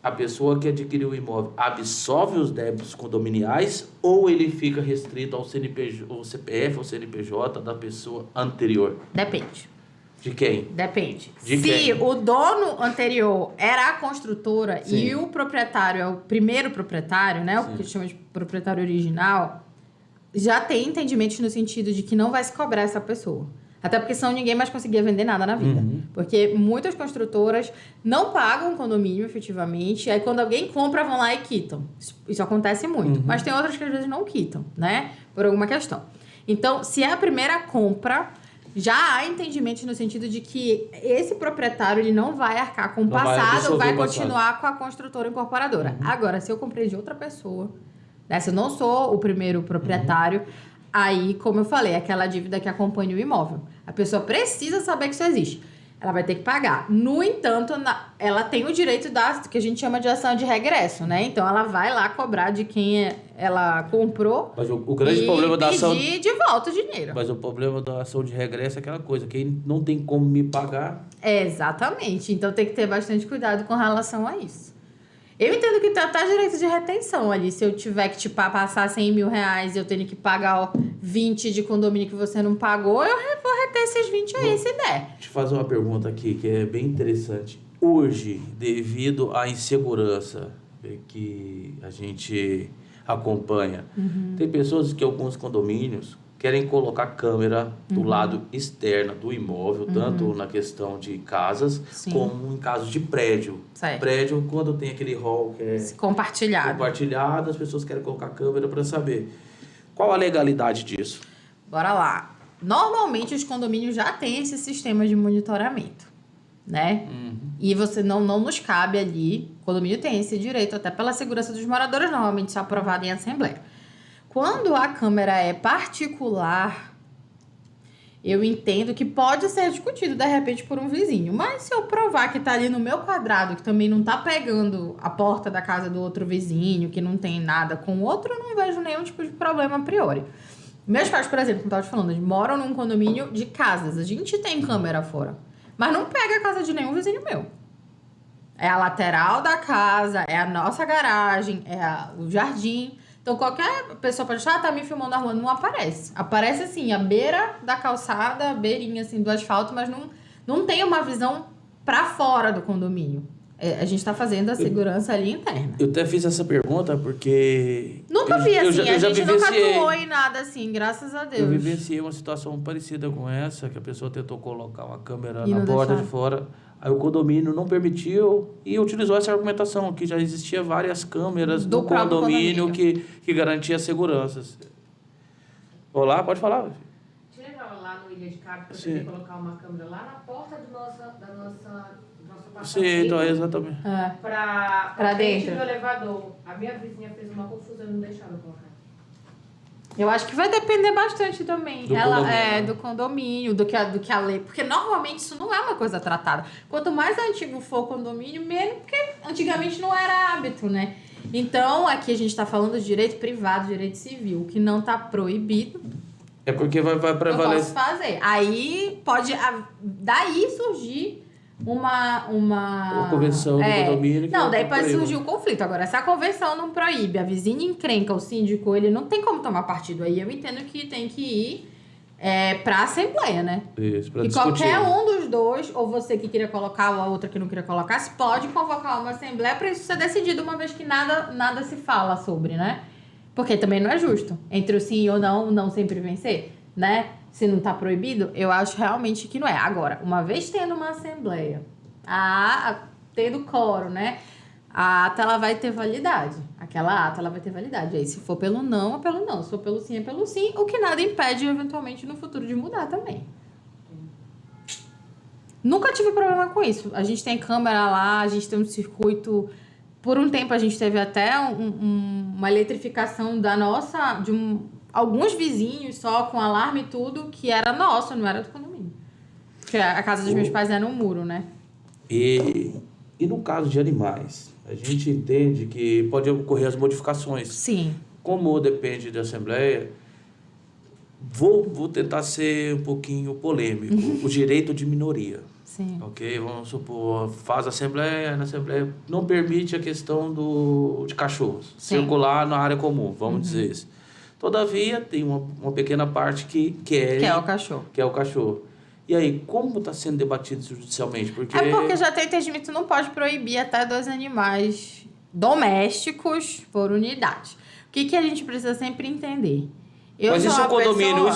a pessoa que adquiriu o imóvel absorve os débitos condominiais ou ele fica restrito ao CNPJ, ou CPF ou CNPJ da pessoa anterior? Depende. De quem? Depende. De Se quem? o dono anterior era a construtora e o proprietário é o primeiro proprietário, né? O que chama de proprietário original, já tem entendimentos no sentido de que não vai se cobrar essa pessoa. Até porque senão ninguém mais conseguia vender nada na vida. Porque muitas construtoras não pagam o condomínio, efetivamente. Aí quando alguém compra, vão lá e quitam. Isso acontece muito. Mas tem outras que às vezes não quitam, né? Por alguma questão. Então, se é a primeira compra, já há entendimentos no sentido de que esse proprietário ele não vai arcar com o passado, vai continuar com a construtora incorporadora. Agora, se eu comprei de outra pessoa, né? Se eu não sou o primeiro proprietário... Aí, como eu falei, aquela dívida que acompanha o imóvel. A pessoa precisa saber que isso existe. Ela vai ter que pagar. No entanto, ela tem o direito da que a gente chama de ação de regresso, né? Então, ela vai lá cobrar de quem ela comprou. Mas o grande problema da ação... pedir de volta o dinheiro. Mas o problema da ação de regresso é aquela coisa. Quem não tem como me pagar... Exatamente. Então, tem que ter bastante cuidado com relação a isso. Eu entendo que tem até direito de retenção ali. Se eu tiver que passar 100 mil reais e eu tenho que pagar 20 de condomínio que você não pagou, eu vou reter esses 20 aí, se der. Deixa eu te fazer uma pergunta aqui, que é bem interessante. Hoje, devido à insegurança que a gente acompanha, tem pessoas que alguns condomínios querem colocar câmera do lado externo do imóvel, tanto na questão de casas, como em casos de prédio. Certo. Prédio, quando tem aquele hall que é compartilhado, as pessoas querem colocar câmera para saber. Qual a legalidade disso? Bora lá. Normalmente, os condomínios já têm esse sistema de monitoramento, né? E você não nos cabe ali. O condomínio tem esse direito, até pela segurança dos moradores, normalmente isso é aprovado em assembleia. Quando a câmera é particular, eu entendo que pode ser discutido, de repente, por um vizinho. Mas se eu provar que tá ali no meu quadrado, que também não tá pegando a porta da casa do outro vizinho, que não tem nada com o outro, eu não vejo nenhum tipo de problema a priori. Meus pais, por exemplo, como eu tava te falando, eles moram num condomínio de casas. A gente tem câmera fora. Mas não pega a casa de nenhum vizinho meu. É a lateral da casa, é a nossa garagem, o jardim. Então, qualquer pessoa pode achar, tá me filmando na rua, não aparece. Aparece, assim, a beira da calçada, a beirinha, assim, do asfalto, mas não tem uma visão pra fora do condomínio. A gente tá fazendo a segurança ali interna. Eu até fiz essa pergunta porque... Nunca vi assim, a gente nunca vivenciei... atuou em nada assim, graças a Deus. Eu vivenciei uma situação parecida com essa, que a pessoa tentou colocar uma câmera E na não porta deixaram. de fora, aí o condomínio não permitiu e utilizou essa argumentação, que já existia várias câmeras Do no próprio condomínio que garantia segurança. Olá, pode falar. Te lembra lá no Ilha de Cabo, que eu Sim. tentei colocar uma câmera lá na porta do nosso apartamento? Sim, então, exatamente. Pra dentro. do elevador. A minha vizinha fez uma confusão e não deixaram eu colocar. Eu acho que vai depender bastante também. Do Do condomínio, do que a lei. Porque normalmente isso não é uma coisa tratada. Quanto mais antigo for o condomínio, menos, porque antigamente não era hábito, né? Então, aqui a gente está falando de direito privado, direito civil, o que não está proibido. É porque vai Eu posso prevalecer. fazer. Aí pode daí surgir uma convenção do condomínio que Não, daí não pode proíbe. surgir o conflito. Agora, se a convenção não proíbe, a vizinha encrenca, o síndico, ele não tem como tomar partido. Aí eu entendo que tem que ir pra assembleia, né? Isso, pra E discutir. qualquer um dos dois, ou você que queria colocar, ou a outra que não queria colocar, se pode convocar uma assembleia para isso ser decidido, uma vez que nada se fala sobre, né? Porque também não é justo. Entre o sim e o não sempre vencer, né? Se não tá proibido, eu acho realmente que não é. Agora, uma vez tendo uma assembleia, tendo quórum, né? A ata, ela vai ter validade. Aquela ata, ela vai ter validade. Aí, se for pelo não, é pelo não. Se for pelo sim, é pelo sim. O que nada impede, eventualmente, no futuro, de mudar também. Nunca tive problema com isso. A gente tem câmera lá, a gente tem um circuito... Por um tempo, a gente teve até uma eletrificação alguns vizinhos só, com alarme e tudo, que era nosso, não era do condomínio. Porque a casa dos meus pais era um muro, né? E no caso de animais, a gente entende que pode ocorrer as modificações. Sim. Como depende da Assembleia, vou tentar ser um pouquinho polêmico. O direito de minoria. Sim. Ok? Vamos supor, faz a Assembleia, na Assembleia não permite a questão de cachorros Sim. circular na área comum, vamos dizer isso. Todavia, tem uma pequena parte que quer... Que é o cachorro. Que é o cachorro. E aí, como está sendo debatido judicialmente? Porque... É porque já tem entendimento, não pode proibir até 2 animais domésticos por unidade. O que a gente precisa sempre entender? Mas isso é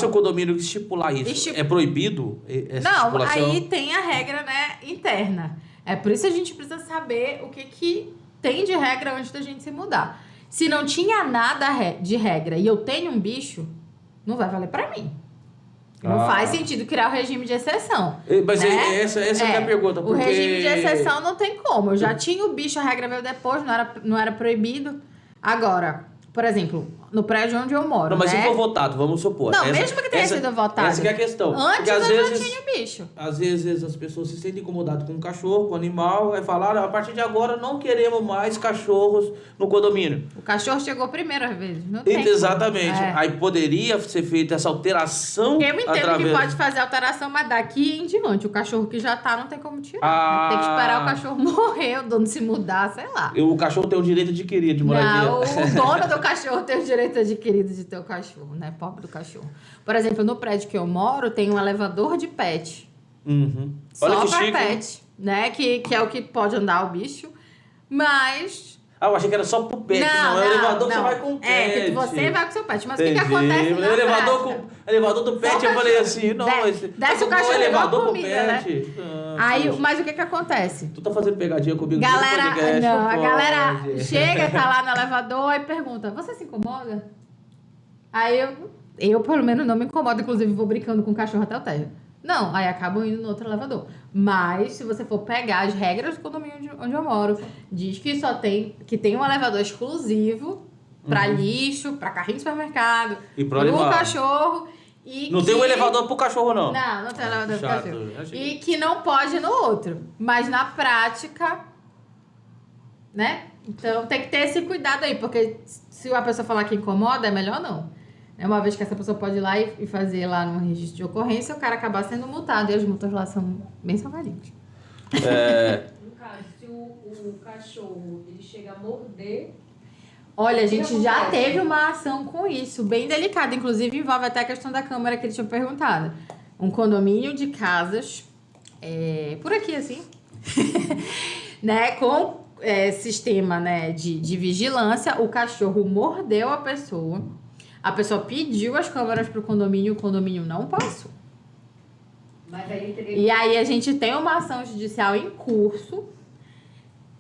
o condomínio que estipular isso. Esti- É proibido essa Não, estipulação? aí tem a regra, né, interna. É por isso a gente precisa saber o que tem de regra antes da gente se mudar. Se não tinha nada de regra e eu tenho um bicho, não vai valer pra mim. Não faz sentido criar o regime de exceção. Mas né? essa que é a pergunta. O Porque... regime de exceção não tem como. Eu já tinha o bicho, a regra veio depois, não era proibido. Agora, por exemplo, no prédio onde eu moro, Não, mas né? se for votado, vamos supor. Não, mesmo que tenha sido votado. Essa que é a questão. Antes Porque às eu vezes, já tinha o bicho. Às vezes as pessoas se sentem incomodadas com o cachorro, com o animal, aí falaram, a partir de agora não queremos mais cachorros no condomínio. O cachorro chegou primeiro às vezes. Não tem como. Exatamente. É. Aí poderia ser feita essa alteração. Eu entendo que pode fazer alteração, mas daqui em diante, o cachorro que já tá, não tem como tirar. Tem que esperar o cachorro morrer, o dono se mudar, sei lá. O cachorro tem o direito adquirido de moradia. Não, o dono do cachorro tem o direito adquirido de ter o cachorro, né? Pobre do cachorro. Por exemplo, no prédio que eu moro, tem um elevador de pet. Uhum. Só Olha que pra chique. pet, né? Que é o que pode andar o bicho. Mas... Eu achei que era só pro pet. Não, é o elevador que você vai com o pet. É, que você vai com seu pet. Mas o que Entendi. acontece na elevador do pet, eu falei assim, não, desce o cachorro elevador igual pro comida, né? pet. Aí, mas o que acontece? Tu tá fazendo pegadinha comigo Galera, no podcast? não, a pode. galera chega, tá lá no elevador e pergunta, você se incomoda? Aí eu pelo menos não me incomodo, inclusive vou brincando com o cachorro até o térreo. Não, aí acabam indo no outro elevador. Mas se você for pegar as regras do condomínio onde eu moro, diz que que tem um elevador exclusivo pra lixo, pra carrinho de supermercado, E pro animal. cachorro. E Não que... tem um elevador pro cachorro, não. Não tem elevador pro Chato, cachorro. achei. E que não pode ir no outro. Mas na prática, né? Então tem que ter esse cuidado aí, porque se a pessoa falar que incomoda, é melhor não. É uma vez que essa pessoa pode ir lá e fazer lá no registro de ocorrência, o cara acabar sendo multado. E as multas lá são bem salgadinhas. caso, se o cachorro ele chega a morder... Olha, a gente já teve uma ação com isso, bem delicada. Inclusive, envolve até a questão da câmera que ele tinha perguntado. Um condomínio de casas, por aqui, assim, né, com sistema, né, de vigilância. O cachorro mordeu a pessoa pediu as câmeras para o condomínio não passou. Mas aí teria... E aí a gente tem uma ação judicial em curso.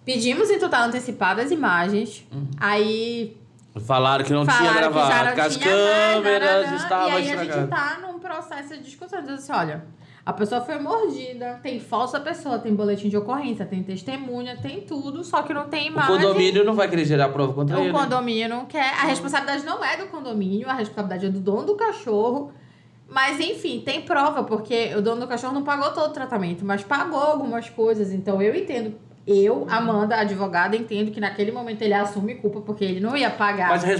Pedimos em total antecipado as imagens. Aí falaram que não tinha já gravado, não que as tinha câmeras nada, estavam e aí estragadas. a gente tá num processo de discussão, dizendo assim, olha, a pessoa foi mordida, tem falsa pessoa, tem boletim de ocorrência, tem testemunha, tem tudo, só que não tem O imagem. condomínio não vai querer gerar prova contra ele. O condomínio não quer. A responsabilidade não é do condomínio, a responsabilidade é do dono do cachorro. Mas, enfim, tem prova, porque o dono do cachorro não pagou todo o tratamento, mas pagou algumas coisas. Então, eu entendo. Eu, Amanda, advogada, entendo que naquele momento ele assume culpa, porque ele não ia pagar. Mas né?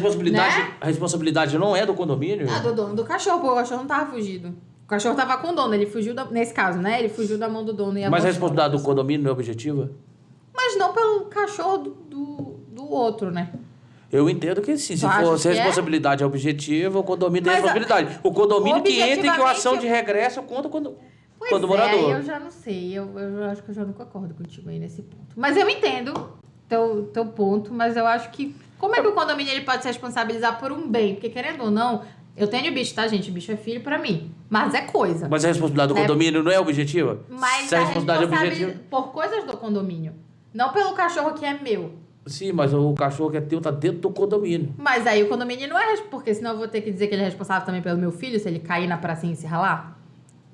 a responsabilidade não é do condomínio? É do dono do cachorro, porque o cachorro não tava fugido. O cachorro tava com o dono, ele fugiu, nesse caso, né? Ele fugiu da mão do dono. Mas a responsabilidade do condomínio não é objetiva? Mas não pelo cachorro do outro, né? Eu entendo que sim. Se Tu acha for, se a que é? responsabilidade é objetiva, o condomínio tem Mas, responsabilidade. O condomínio que entra e que a ação objetivamente, de regresso conta quando Pois o morador. eu já não sei. Eu acho que eu já não concordo contigo aí nesse ponto. Mas eu entendo teu ponto, mas eu acho que... Como é que o condomínio ele pode se responsabilizar por um bem? Porque, querendo ou não, eu tenho bicho, tá, gente? Bicho é filho pra mim. Mas é coisa. Mas a responsabilidade do condomínio não é objetiva? Mas Se a responsabilidade é objetiva... por coisas do condomínio. Não pelo cachorro que é meu. Sim, mas o cachorro que é teu tá dentro do condomínio. Mas aí o condomínio não é... Porque senão eu vou ter que dizer que ele é responsável também pelo meu filho, se ele cair na pracinha e se ralar.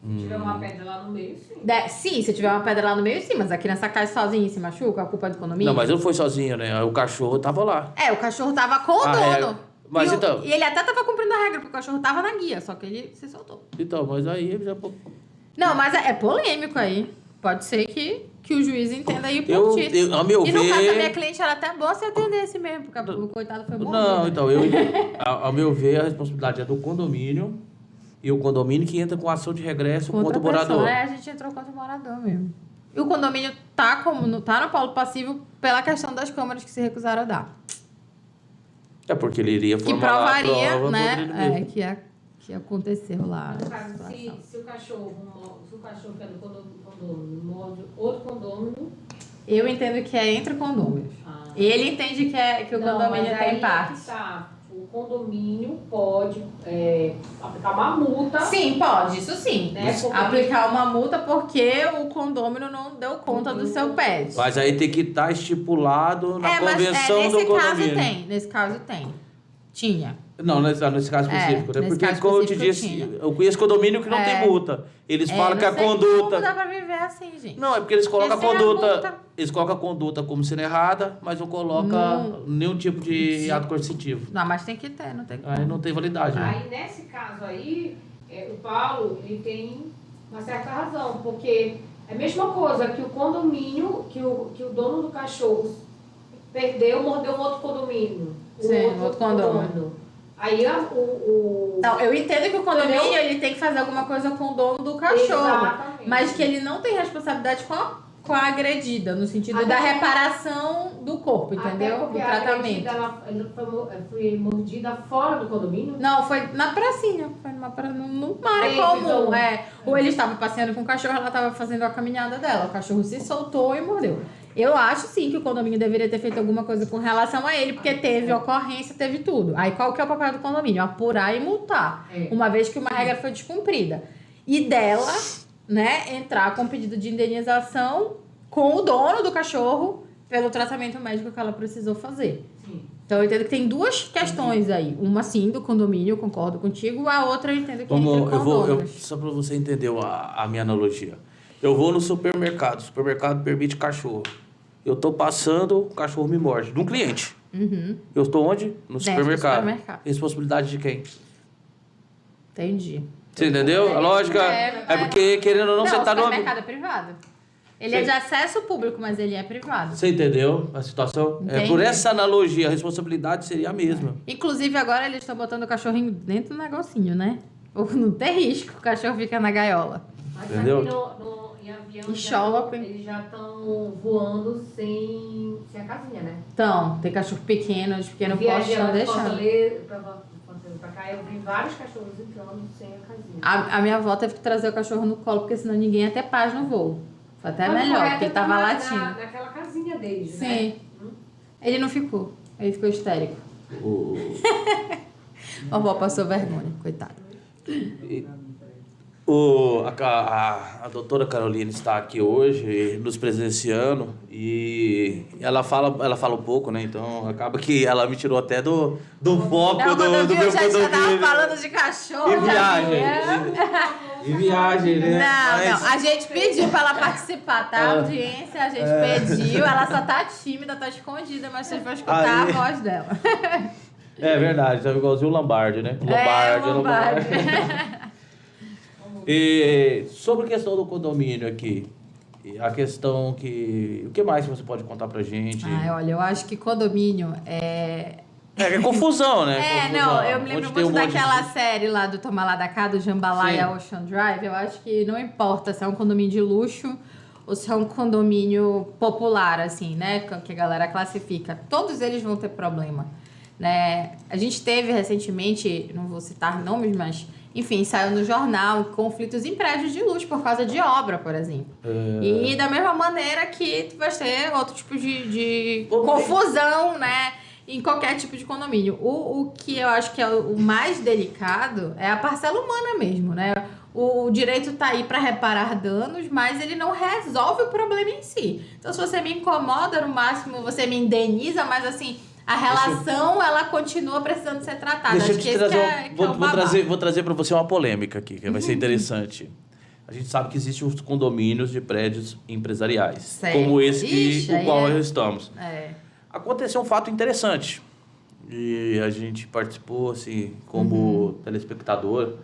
Se tiver uma pedra lá no meio, sim. Sim, se tiver uma pedra lá no meio, sim. Mas a criança cai sozinha e se machuca, a culpa é do condomínio. Não, mas eu não fui sozinho, né? O cachorro tava lá. O cachorro tava com o A dono. regra. Mas então... E ele até tava cumprindo a regra, porque o cachorro tava na guia, só que ele se soltou. Então, mas aí ele já... Não, mas é polêmico aí. Pode ser que o juiz entenda aí o Eu, pontinho. a meu E no caso da minha ver... cliente, era até bom se atendesse mesmo, porque o coitado foi morto. Não, então, ao meu ver, a responsabilidade é do condomínio e o condomínio que entra com ação de regresso contra o morador. A gente entrou contra o morador mesmo. E o condomínio tá no polo passivo pela questão das câmeras que se recusaram a dar. É porque ele iria Que formular a provaria, prova né, contra ele mesmo. que aconteceu lá. No caso, se o cachorro que é do condomínio morde outro condomínio... Eu entendo que é entre condôminos. Ele entende que o condomínio tem parte. O condomínio pode aplicar uma multa. Sim, pode, isso sim. Né? Aplicar uma multa porque o condômino não deu conta do seu pet. Mas aí tem que estar estipulado na convenção do condomínio. Nesse caso tem. Tinha. Não, nesse caso específico, né? nesse Porque, caso como eu te específico, disse, tinha. eu conheço condomínio que não tem multa. Eles falam que a Como conduta... dá pra viver assim, gente? Não, é porque eles colocam Porque a sem a conduta... multa- Eles colocam a conduta como sendo errada, mas não colocam nenhum tipo de ato coercitivo. Não, mas tem que ter, não tem que Aí não tem validade, né? Aí, nesse caso aí, o Paulo, ele tem uma certa razão, porque é a mesma coisa que o condomínio, que o dono do cachorro mordeu um outro condomínio. Sim, outro condomínio. Aí Não, eu entendo que o condomínio ele tem que fazer alguma coisa com o dono do cachorro. Exatamente. Mas que ele não tem responsabilidade com a agredida, no sentido Até da porque- reparação do corpo, entendeu? Até porque Do a tratamento. agredida, foi mordida fora do condomínio. Não, foi na pracinha, foi numa área Sim, comum. então- Ou ele estava passeando com o cachorro, ela estava fazendo a caminhada dela. O cachorro se soltou e mordeu. Eu acho sim que o condomínio deveria ter feito alguma coisa com relação a ele, porque teve ocorrência, teve tudo. Aí qual que é o papel do condomínio? Apurar e multar. Uma vez que uma regra foi descumprida. E dela, né, entrar com pedido de indenização com o dono do cachorro pelo tratamento médico que ela precisou fazer. Sim. Então, eu entendo que tem duas questões aí. Uma, sim, do condomínio, eu concordo contigo. A outra, eu entendo que é entre condôminos. Só para você entender a minha analogia. Eu vou no supermercado. O supermercado permite cachorro. Eu tô passando, o cachorro me morde. De um cliente. Uhum. Eu estou onde? No Dentro do supermercado. supermercado. Responsabilidade de quem? Entendi. Você entendeu? A lógica é porque, querendo ou não, você o tá no... supermercado é privado. Ele é Sim. de acesso público, mas ele é privado. Você entendeu a situação? Entendi. Por essa analogia, a responsabilidade seria a mesma. Inclusive, agora eles estão botando o cachorrinho dentro do negocinho, né? Ou não tem risco, o cachorro fica na gaiola. Mas Entendeu? aqui em avião, em shopping. Eles já estão voando sem a casinha, né? Então, tem cachorro pequeno, os pequenos postos estão deixando. Pra cá, eu vi vários cachorros entrando sem a casinha. A minha avó teve que trazer o cachorro no colo, porque senão ninguém ia ter paz no voo. Foi até melhor, porque ele tava latindo. Naquela casinha deles, Sim. né? Ele não ficou. Ele ficou histérico. A avó passou vergonha, coitada. A doutora Carolina está aqui hoje nos presenciando e ela fala um pouco, né? Então acaba que ela me tirou até do foco Não, do quando eu vi, meu eu já condomínio. tava falando de cachorro. E viagem. já E viagem, né? Não, a gente pediu pra ela participar, tá? A audiência, a gente pediu. Ela só tá tímida, tá escondida, mas vocês vão escutar a voz dela. É verdade, tá igualzinho o Lombardi, né? Lombardi. E sobre a questão do condomínio aqui, a questão que... O que mais você pode contar pra gente? Olha, eu acho que condomínio é confusão, né? Não, eu me lembro muito daquela série lá do Toma Lá da Cá, do Jambalaya Ocean Drive. Eu acho que não importa se é um condomínio de luxo ou se é um condomínio popular, assim, né? Que a galera classifica. Todos eles vão ter problema, né? A gente teve recentemente, não vou citar nomes, mas... Enfim, saiu no jornal conflitos em prédios de luxo por causa de obra, por exemplo. E da mesma maneira que tu vai ter outro tipo de confusão, né? Em qualquer tipo de condomínio. O que eu acho que é o mais delicado é a parcela humana mesmo, né? O direito tá aí para reparar danos, mas ele não resolve o problema em si. Então, se você me incomoda, no máximo você me indeniza, mas assim... A relação, ela continua precisando ser tratada. Deixa eu Acho te que trazer, esse vou trazer para você uma polêmica aqui, que vai ser interessante. A gente sabe que existem os condomínios de prédios empresariais, certo. como esse Ixi, o qual nós estamos. É. Aconteceu um fato interessante, e a gente participou, assim, como telespectador.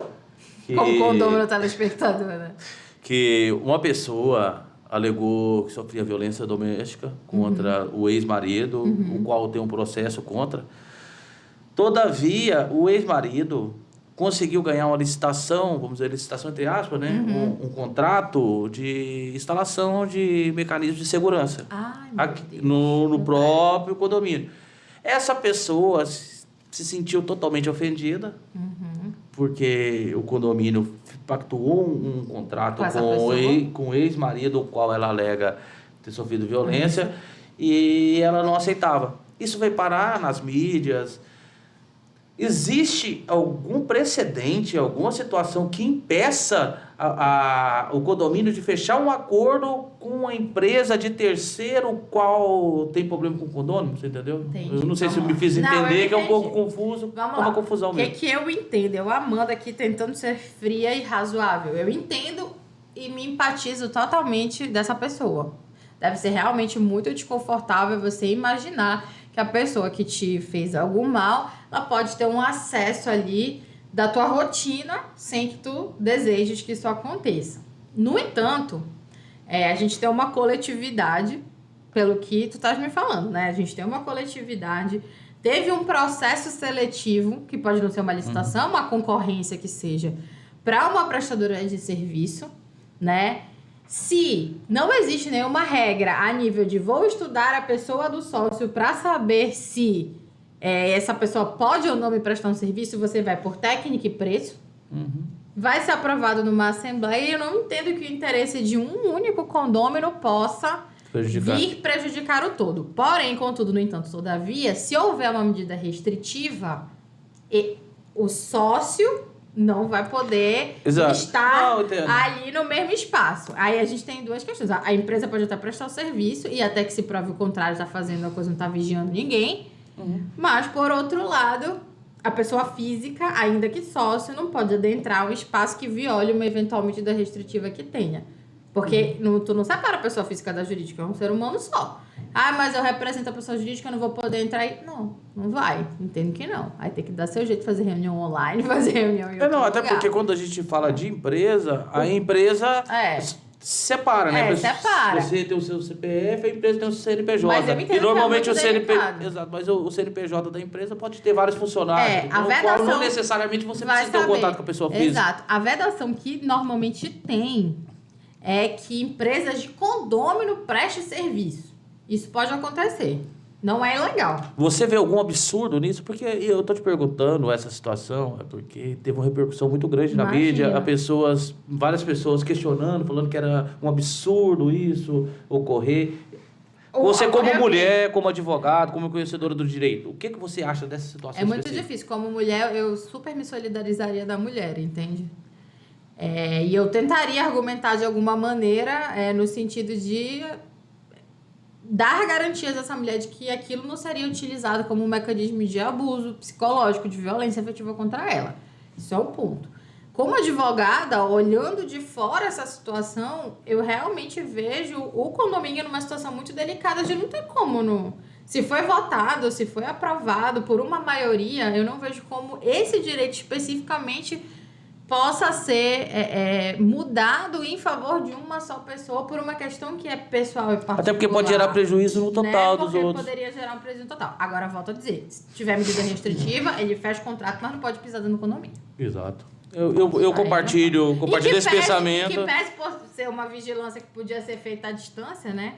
Como condômino telespectador, né? Que uma pessoa... alegou que sofria violência doméstica contra o ex-marido, o qual tem um processo contra. Todavia, o ex-marido conseguiu ganhar uma licitação, vamos dizer, licitação entre aspas, né? Um contrato de instalação de mecanismos de segurança. Aqui, no próprio condomínio. Essa pessoa se sentiu totalmente ofendida, porque o condomínio pactuou um contrato com o ex-marido, o qual ela alega ter sofrido violência, e ela não aceitava. Isso veio parar nas mídias. Existe algum precedente, alguma situação que impeça o condomínio de fechar um acordo com uma empresa de terceiro qual tem problema com o condomínio? Você entendeu? Entendi. Eu não sei se eu me fiz entender, que é um pouco confuso. Vamos é uma lá. confusão mesmo. O que eu entendo? Eu, Amanda, aqui tentando ser fria e razoável. Eu entendo e me empatizo totalmente dessa pessoa. Deve ser realmente muito desconfortável você imaginar que a pessoa que te fez algum mal, ela pode ter um acesso ali da tua rotina sem que tu desejes que isso aconteça. No entanto, a gente tem uma coletividade, pelo que tu estás me falando, né? A gente tem uma coletividade, teve um processo seletivo, que pode não ser uma licitação, uma concorrência que seja, para uma prestadora de serviço, né? Se não existe nenhuma regra a nível de vou estudar a pessoa do sócio para saber se essa pessoa pode ou não me prestar um serviço, você vai por técnica e preço, vai ser aprovado numa assembleia, e eu não entendo que o interesse de um único condômino possa vir prejudicar o todo. Porém, contudo, no entanto, todavia, se houver uma medida restritiva, o sócio não vai poder estar ali no mesmo espaço. Aí a gente tem duas questões. A empresa pode até prestar o serviço e até que se prove o contrário, está fazendo a coisa, não está vigiando ninguém. Mas, por outro lado, a pessoa física, ainda que sócio, não pode adentrar um espaço que viole uma eventual medida restritiva que tenha. Porque tu não separa a pessoa física da jurídica, é um ser humano só. Mas eu represento a pessoa jurídica, eu não vou poder entrar aí. Não vai. Entendo que não. Aí tem que dar seu jeito de fazer reunião online, fazer reunião em outro até lugar. porque quando a gente fala de empresa, a empresa separa, né? Separa. Você tem o seu CPF, a empresa tem o seu CNPJ. Mas eu entendo e normalmente que é muito delicado. Exato, mas o CNPJ da empresa pode ter vários funcionários. A vedação não necessariamente você precisa ter um contato com a pessoa física. Exato. A vedação que normalmente tem é que empresas de condômino prestem serviço. Isso pode acontecer. Não é ilegal. Você vê algum absurdo nisso? Porque eu tô te perguntando essa situação, é porque teve uma repercussão muito grande na mídia, várias pessoas questionando, falando que era um absurdo isso ocorrer. Você como mulher, como advogado, como conhecedora do direito, o que você acha dessa situação É muito específica? difícil. Como mulher, eu super me solidarizaria da mulher, entende? E eu tentaria argumentar de alguma maneira, no sentido de dar garantias a essa mulher de que aquilo não seria utilizado como um mecanismo de abuso psicológico, de violência efetiva contra ela. Isso é o ponto. Como advogada, olhando de fora essa situação, eu realmente vejo o condomínio numa situação muito delicada de não ter como não. Se foi votado, se foi aprovado por uma maioria, eu não vejo como esse direito especificamente possa ser mudado em favor de uma só pessoa por uma questão que é pessoal e particular. Até porque pode gerar prejuízo no total dos outros. Poderia gerar um prejuízo total. Agora, volto a dizer, se tiver medida restritiva, ele fecha o contrato, mas não pode pisar dentro do condomínio. Exato. Eu compartilho esse pensamento. Que pese por ser uma vigilância que podia ser feita à distância, né?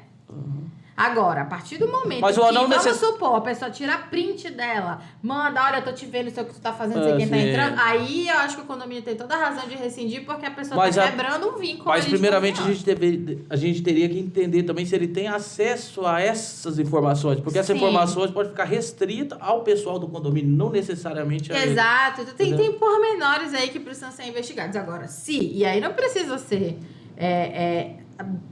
Agora, a partir do momento vamos supor, a pessoa tira print dela, manda, olha, eu tô te vendo, sei o que tu tá fazendo, sei quem tá entrando, aí eu acho que o condomínio tem toda a razão de rescindir, porque a pessoa tá quebrando um vínculo. Mas primeiramente a gente teria que entender também se ele tem acesso a essas informações, porque essas informações podem ficar restritas ao pessoal do condomínio, não necessariamente a ele. Exato, tem pormenores aí que precisam ser investigados. Agora, e aí não precisa ser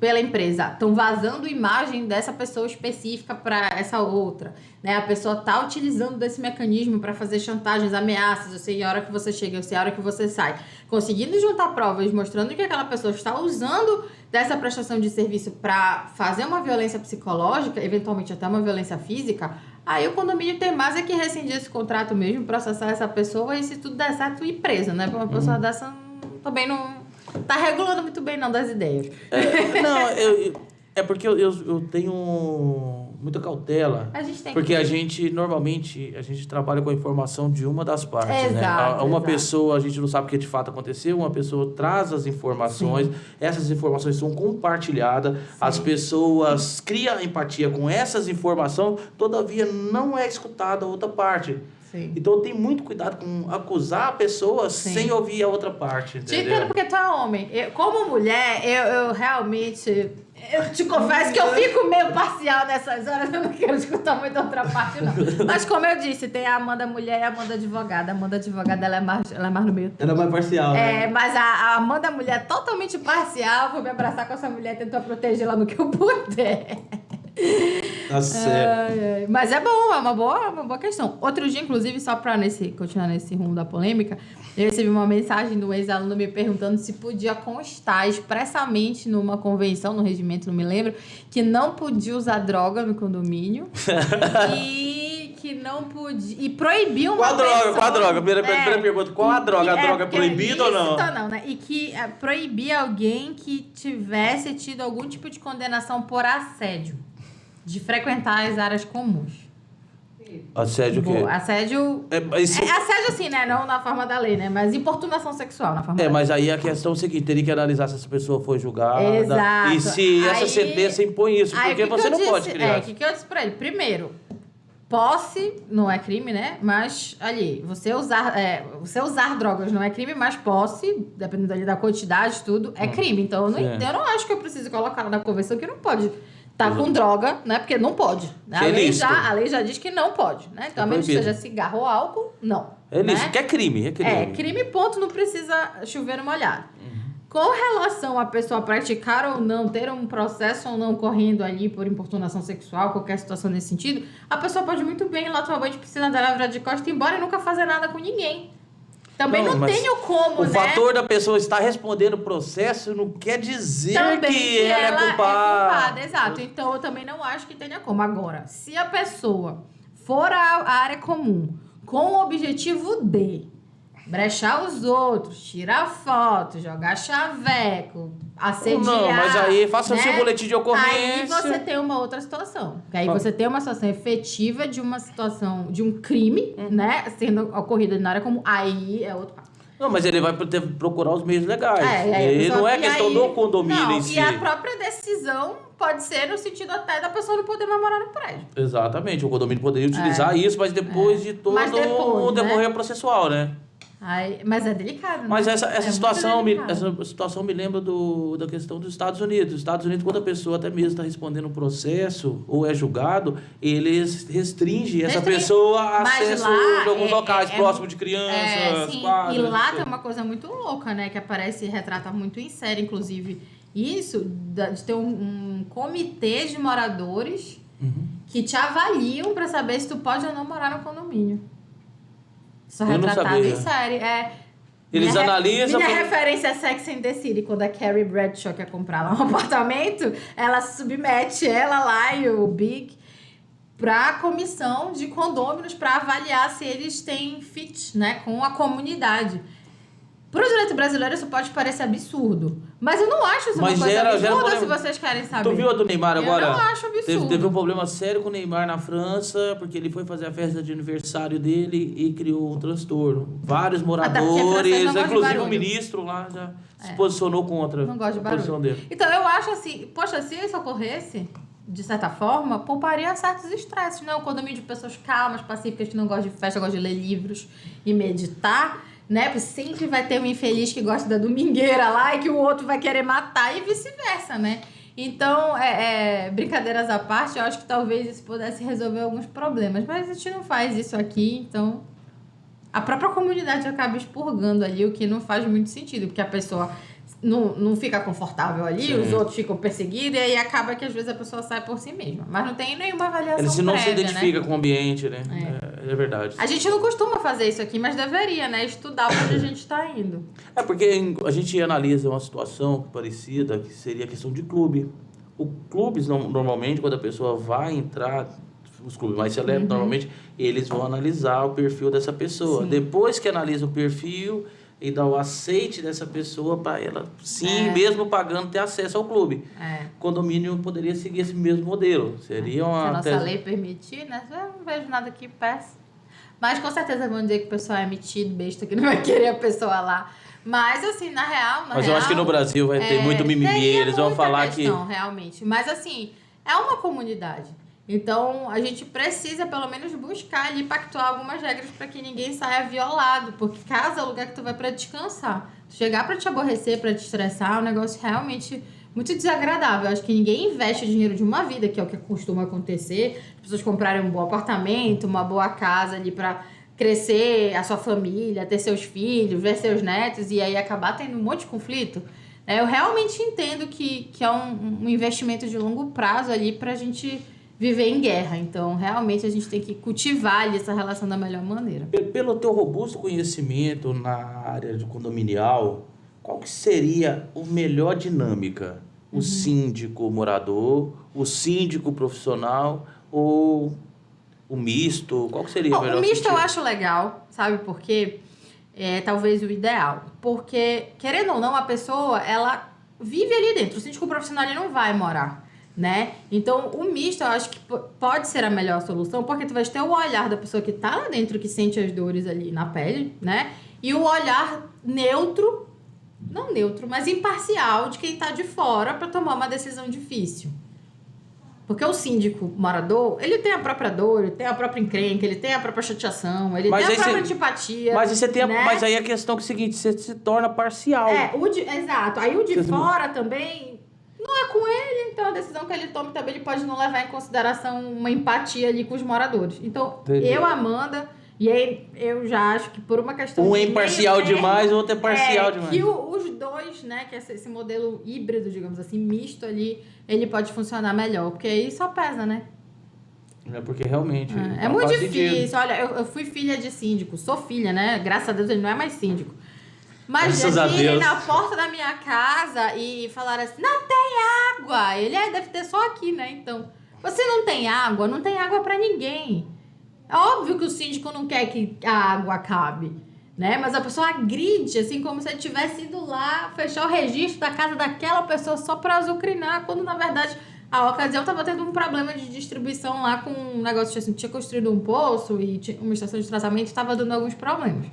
pela empresa, estão vazando imagem dessa pessoa específica para essa outra, né? A pessoa tá utilizando desse mecanismo para fazer chantagens, ameaças, eu sei a hora que você chega, eu sei a hora que você sai, conseguindo juntar provas, mostrando que aquela pessoa está usando dessa prestação de serviço para fazer uma violência psicológica, eventualmente até uma violência física, aí o condomínio tem mais que rescindir esse contrato mesmo, processar essa pessoa e se tudo der certo, ir presa, né? Porque uma pessoa dessa também não tá regulando muito bem, não, das ideias. Porque eu tenho muita cautela. Porque a gente, normalmente, trabalha com a informação de uma das partes, né? Uma pessoa, a gente não sabe o que de fato aconteceu, uma pessoa traz as informações, essas informações são compartilhadas, as pessoas criam empatia com essas informações, todavia não é escutada a outra parte. Então tem muito cuidado com acusar a pessoa sem ouvir a outra parte. Te entendo porque tu é homem. Como mulher, eu realmente... Eu te confesso que eu fico meio parcial nessas horas, eu não quero escutar muito a outra parte, não. Mas como eu disse, tem a Amanda mulher e a Amanda advogada. A Amanda advogada, ela é mais no meio. Ela é mais parcial, né? Mas a Amanda mulher totalmente parcial, vou me abraçar com essa mulher, tentar protegê-la no que eu puder. Tá certo. Mas é bom, é uma boa questão. Outro dia, inclusive, só pra continuar nesse rumo da polêmica, eu recebi uma mensagem do ex-aluno me perguntando se podia constar expressamente numa convenção, no regimento, não me lembro, que não podia usar droga no condomínio e que não podia... E proibiu uma pessoa... Qual a droga? Primeira pergunta, qual a droga? A droga é proibida ou não? Não, né? E que proibia alguém que tivesse tido algum tipo de condenação por assédio, de frequentar as áreas comuns. Assédio o quê? Assédio... assédio assim, né? Não na forma da lei, né? Mas importunação sexual na forma da lei. Mas aí a questão é o seguinte, teria que analisar se essa pessoa foi julgada. Exato. E se essa sentença impõe isso, porque você não pode criar. O que eu disse pra ele? Primeiro, posse não é crime, né? Mas ali, você usar drogas não é crime, mas posse, dependendo ali da quantidade, tudo, é crime. Então eu não acho que eu preciso colocar na convenção que não pode com droga, né? Porque não pode. A lei já diz que não pode, né? Então, a menos que seja cigarro ou álcool, não. É isso, que é crime. Crime, ponto, não precisa chover no molhado. Com relação a pessoa praticar ou não, ter um processo ou não correndo ali por importunação sexual, qualquer situação nesse sentido, a pessoa pode muito bem ir lá tomar banho de piscina dela, virar de costas e ir embora e nunca fazer nada com ninguém. Também não tenho como, o fator da pessoa estar respondendo o processo não quer dizer também que ela é culpada. Exato. Então, eu também não acho que tenha como. Agora, se a pessoa for à área comum com o objetivo de brechar os outros, tirar foto, jogar chaveco, assediar... Não, mas aí faça o seu boletim de ocorrência. Aí você tem uma outra situação. Aí você tem uma situação efetiva de uma situação, de um crime, né, sendo ocorrido na área comum. Aí é outro caso. Não, mas ele vai ter que procurar os meios legais. Não é questão do condomínio em si. E a própria decisão pode ser no sentido até da pessoa não poder mais morar no prédio. Exatamente, o condomínio poderia utilizar isso, mas depois de todo o decorrer processual, né? Mas é delicado, né? Mas essa situação me lembra da questão dos Estados Unidos. Os Estados Unidos, quando a pessoa até mesmo está respondendo um processo ou é julgado, eles restringem essa pessoa a acesso a alguns locais próximos de crianças, quadras. E lá tem uma coisa muito louca, né? Que aparece e retrata muito em série, inclusive. Isso, de ter um comitê de moradores que te avaliam para saber se tu pode ou não morar no condomínio. Só retratado em série. Eles analisam... Minha referência é Sex and the City. Quando a Carrie Bradshaw quer comprar lá um apartamento, ela submete ela lá e o Big pra comissão de condôminos para avaliar se eles têm fit, né, com a comunidade. Pro direito brasileiro isso pode parecer absurdo. Mas eu não acho isso uma coisa absurda se vocês querem saber. Tu viu a do Neymar agora? Eu não acho absurdo. Teve um problema sério com o Neymar na França, porque ele foi fazer a festa de aniversário dele e criou um transtorno. Vários moradores, inclusive o ministro lá já se posicionou contra a posição dele. Então eu acho assim, poxa, se isso ocorresse, de certa forma, pouparia certos estresses, né? Um condomínio de pessoas calmas, pacíficas, que não gostam de festa, gostam de ler livros e meditar, né? Porque sempre vai ter um infeliz que gosta da domingueira lá e que o outro vai querer matar e vice-versa, né? Então, brincadeiras à parte, eu acho que talvez isso pudesse resolver alguns problemas. Mas a gente não faz isso aqui, então a própria comunidade acaba expurgando ali, o que não faz muito sentido, porque a pessoa não fica confortável ali, Sim. Os outros ficam perseguidos, e aí acaba que às vezes a pessoa sai por si mesma. Mas não tem nenhuma avaliação prévia, ele não se identifica, né? com o ambiente, né? É verdade. A gente não costuma fazer isso aqui, mas deveria, né? Estudar onde a gente está indo. Porque a gente analisa uma situação parecida, que seria a questão de clube. Os clubes, normalmente, quando a pessoa vai entrar, os clubes mais seletos, normalmente, eles vão analisar o perfil dessa pessoa. Sim. Depois que analisa o perfil e dá o aceite dessa pessoa para ela, mesmo pagando, ter acesso ao clube. O condomínio poderia seguir esse mesmo modelo. Seria uma... Se a nossa lei permitir, né? Eu não vejo nada que peça. Mas com certeza vão dizer que o pessoal é metido, besta, que não vai querer a pessoa lá. Mas assim, na real... eu acho que no Brasil vai ter muito mimimi, eles vão falar questão, realmente. Mas assim, é uma comunidade. Então, a gente precisa, pelo menos, buscar ali, pactuar algumas regras para que ninguém saia violado. Porque casa é o lugar que tu vai para descansar. Chegar para te aborrecer, para te estressar, é um negócio realmente muito desagradável. Eu acho que ninguém investe o dinheiro de uma vida, que é o que costuma acontecer. As pessoas comprarem um bom apartamento, uma boa casa ali para crescer a sua família, ter seus filhos, ver seus netos e aí acabar tendo um monte de conflito. Eu realmente entendo que é um investimento de longo prazo ali para a gente viver em guerra. Então, realmente, a gente tem que cultivar ali essa relação da melhor maneira. Pelo teu robusto conhecimento na área de condominial, qual que seria a melhor dinâmica? O síndico morador, o síndico profissional ou o misto? Qual que seria o melhor? O misto eu acho legal, sabe por quê? Talvez o ideal. Porque, querendo ou não, a pessoa, ela vive ali dentro. O síndico profissional, ele não vai morar, né? Então, o misto eu acho que pode ser a melhor solução, porque tu vai ter o olhar da pessoa que tá lá dentro, que sente as dores ali na pele, né? E o olhar neutro, não neutro, mas imparcial de quem tá de fora para tomar uma decisão difícil. Porque o síndico morador, ele tem a própria dor, ele tem a própria encrenca, ele tem a própria chateação, ele tem a própria antipatia. Mas aí a questão é o seguinte, você se torna parcial. Exato. Aí o de fora também não é com ele, então a decisão que ele toma também ele pode não levar em consideração uma empatia ali com os moradores. Então, entendi. Eu, Amanda, e aí eu já acho que por uma questão um é imparcial demais, o outro é parcial demais. Que os dois, né, que esse modelo híbrido, digamos assim, misto ali, ele pode funcionar melhor, porque aí só pesa, né? Porque realmente... É muito difícil. Olha, eu fui filha de síndico, sou filha, né? Graças a Deus ele não é mais síndico. Mas ele na porta da minha casa e falaram assim, não tem água. Ele deve ter só aqui, né? Então, você não tem água pra ninguém. É óbvio que o síndico não quer que a água acabe, né? Mas a pessoa agride, assim, como se ele tivesse ido lá fechar o registro da casa daquela pessoa só pra azucrinar, quando na verdade a ocasião tava tendo um problema de distribuição lá com um negócio assim, tinha construído um poço e tinha uma estação de tratamento e tava dando alguns problemas.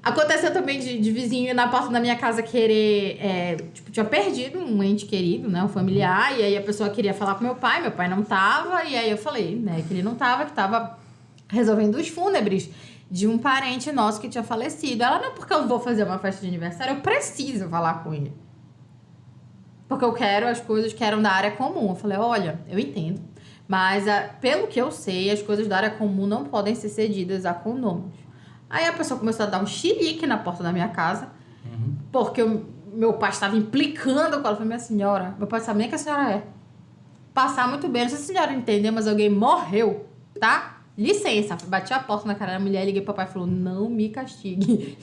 Aconteceu também de vizinho ir na porta da minha casa querer... tipo, tinha perdido um ente querido, né? Um familiar. E aí a pessoa queria falar com meu pai não tava. E aí eu falei, né? Que ele não tava, que tava resolvendo os fúnebres de um parente nosso que tinha falecido. Ela, não, porque eu vou fazer uma festa de aniversário, eu preciso falar com ele. Porque eu quero as coisas que eram da área comum. Eu falei, olha, eu entendo. Mas, pelo que eu sei, as coisas da área comum não podem ser cedidas a condôminos. Aí a pessoa começou a dar um chilique na porta da minha casa, porque meu pai estava implicando com ela. Eu falei, minha senhora, meu pai sabe nem que a senhora é. Passar muito bem, não sei se a senhora entendeu, mas alguém morreu, tá? Licença. Bati a porta na cara da mulher, liguei pro papai e falou, não me castigue.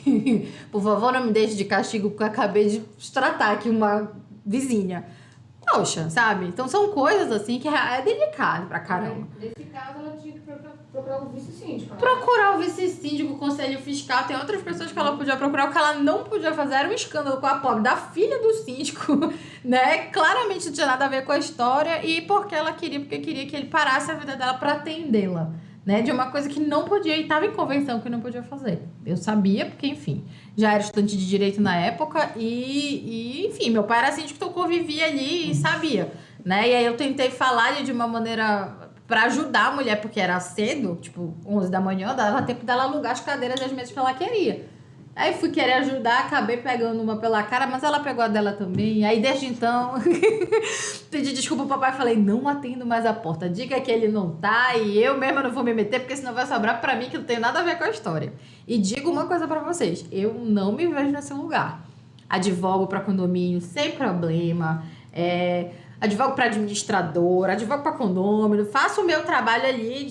Por favor, não me deixe de castigo, porque eu acabei de tratar aqui uma vizinha. Poxa, sabe? Então são coisas assim que é delicado pra caramba. Nesse caso, ela tinha que procurar o vice-síndico. Né? Procurar o vice-síndico, o conselho fiscal. Tem outras pessoas que ela podia procurar. O que ela não podia fazer era um escândalo com a pobre da filha do síndico, né? Claramente não tinha nada a ver com a história. E porque queria que ele parasse a vida dela pra atendê-la. Né, de uma coisa que não podia, e estava em convenção que não podia fazer. Eu sabia, porque, enfim, já era estudante de direito na época enfim, meu pai era síndico, então eu convivia ali e sabia, né? E aí eu tentei falar de uma maneira para ajudar a mulher, porque era cedo, tipo, 11 da manhã, dava tempo dela alugar as cadeiras e as mesas que ela queria. Aí fui querer ajudar, acabei pegando uma pela cara, mas ela pegou a dela também. Aí desde então, pedi desculpa ao papai e falei, não atendo mais a porta. Diga que ele não tá e eu mesma não vou me meter, porque senão vai sobrar pra mim que não tem nada a ver com a história. E digo uma coisa pra vocês, eu não me vejo nesse lugar. Advogo pra condomínio sem problema, advogo pra administradora, advogo pra condomínio, faço o meu trabalho ali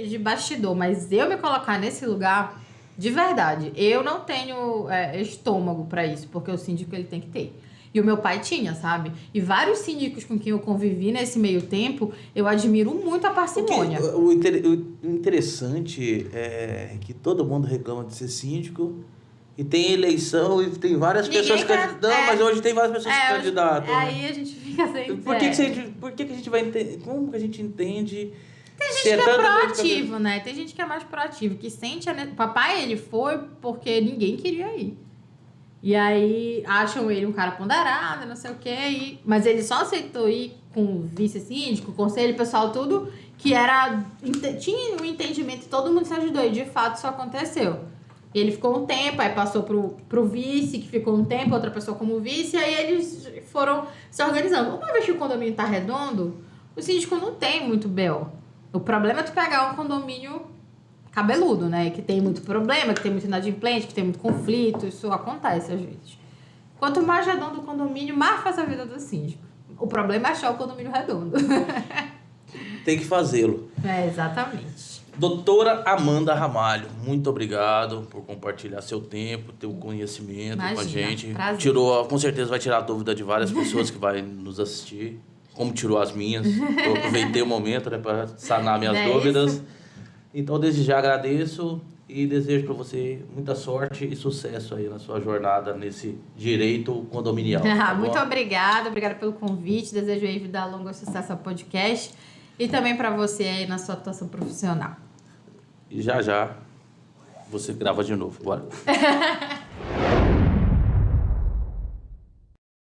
de bastidor, mas eu me colocar nesse lugar... De verdade, eu não tenho estômago pra isso, porque o síndico ele tem que ter. E o meu pai tinha, sabe? E vários síndicos com quem eu convivi nesse meio tempo, eu admiro muito a parcimônia. O interessante é que todo mundo reclama de ser síndico, e tem eleição, e tem várias pessoas candidatas. Não, mas hoje tem várias pessoas candidatas. Aí a gente fica sem... Por que a gente vai entender? Como que a gente entende... Tem gente que é proativo, né? Tem gente que é mais proativo, que sente... O papai, ele foi porque ninguém queria ir. E aí, acham ele um cara ponderado, não sei o quê. Mas ele só aceitou ir com o vice-síndico, conselho, pessoal, tudo, que era... Tinha um entendimento, todo mundo se ajudou. E, de fato, isso aconteceu. Ele ficou um tempo, aí passou pro vice, que ficou um tempo, outra pessoa como vice, e aí eles foram se organizando. Uma vez que o condomínio tá redondo, o síndico não tem muito B.O. O problema é tu pegar um condomínio cabeludo, né? Que tem muito problema, que tem muito inadimplente, que tem muito conflito. Isso acontece às vezes. Quanto mais redondo o condomínio, mais faz a vida do síndico. O problema é achar o condomínio redondo. Tem que fazê-lo. Exatamente. Doutora Amanda Ramalho, muito obrigado por compartilhar seu tempo, teu conhecimento com a gente. Prazer. Com certeza vai tirar a dúvida de várias pessoas que vai nos assistir. Como tirou as minhas. Eu aproveitei o momento, né, para sanar minhas dúvidas. Isso? Então, desde já agradeço e desejo para você muita sorte e sucesso aí na sua jornada nesse direito condominial. Tá muito obrigada pelo convite. Desejo aí vida longa e sucesso ao podcast e também para você aí na sua atuação profissional. E já você grava de novo. Bora.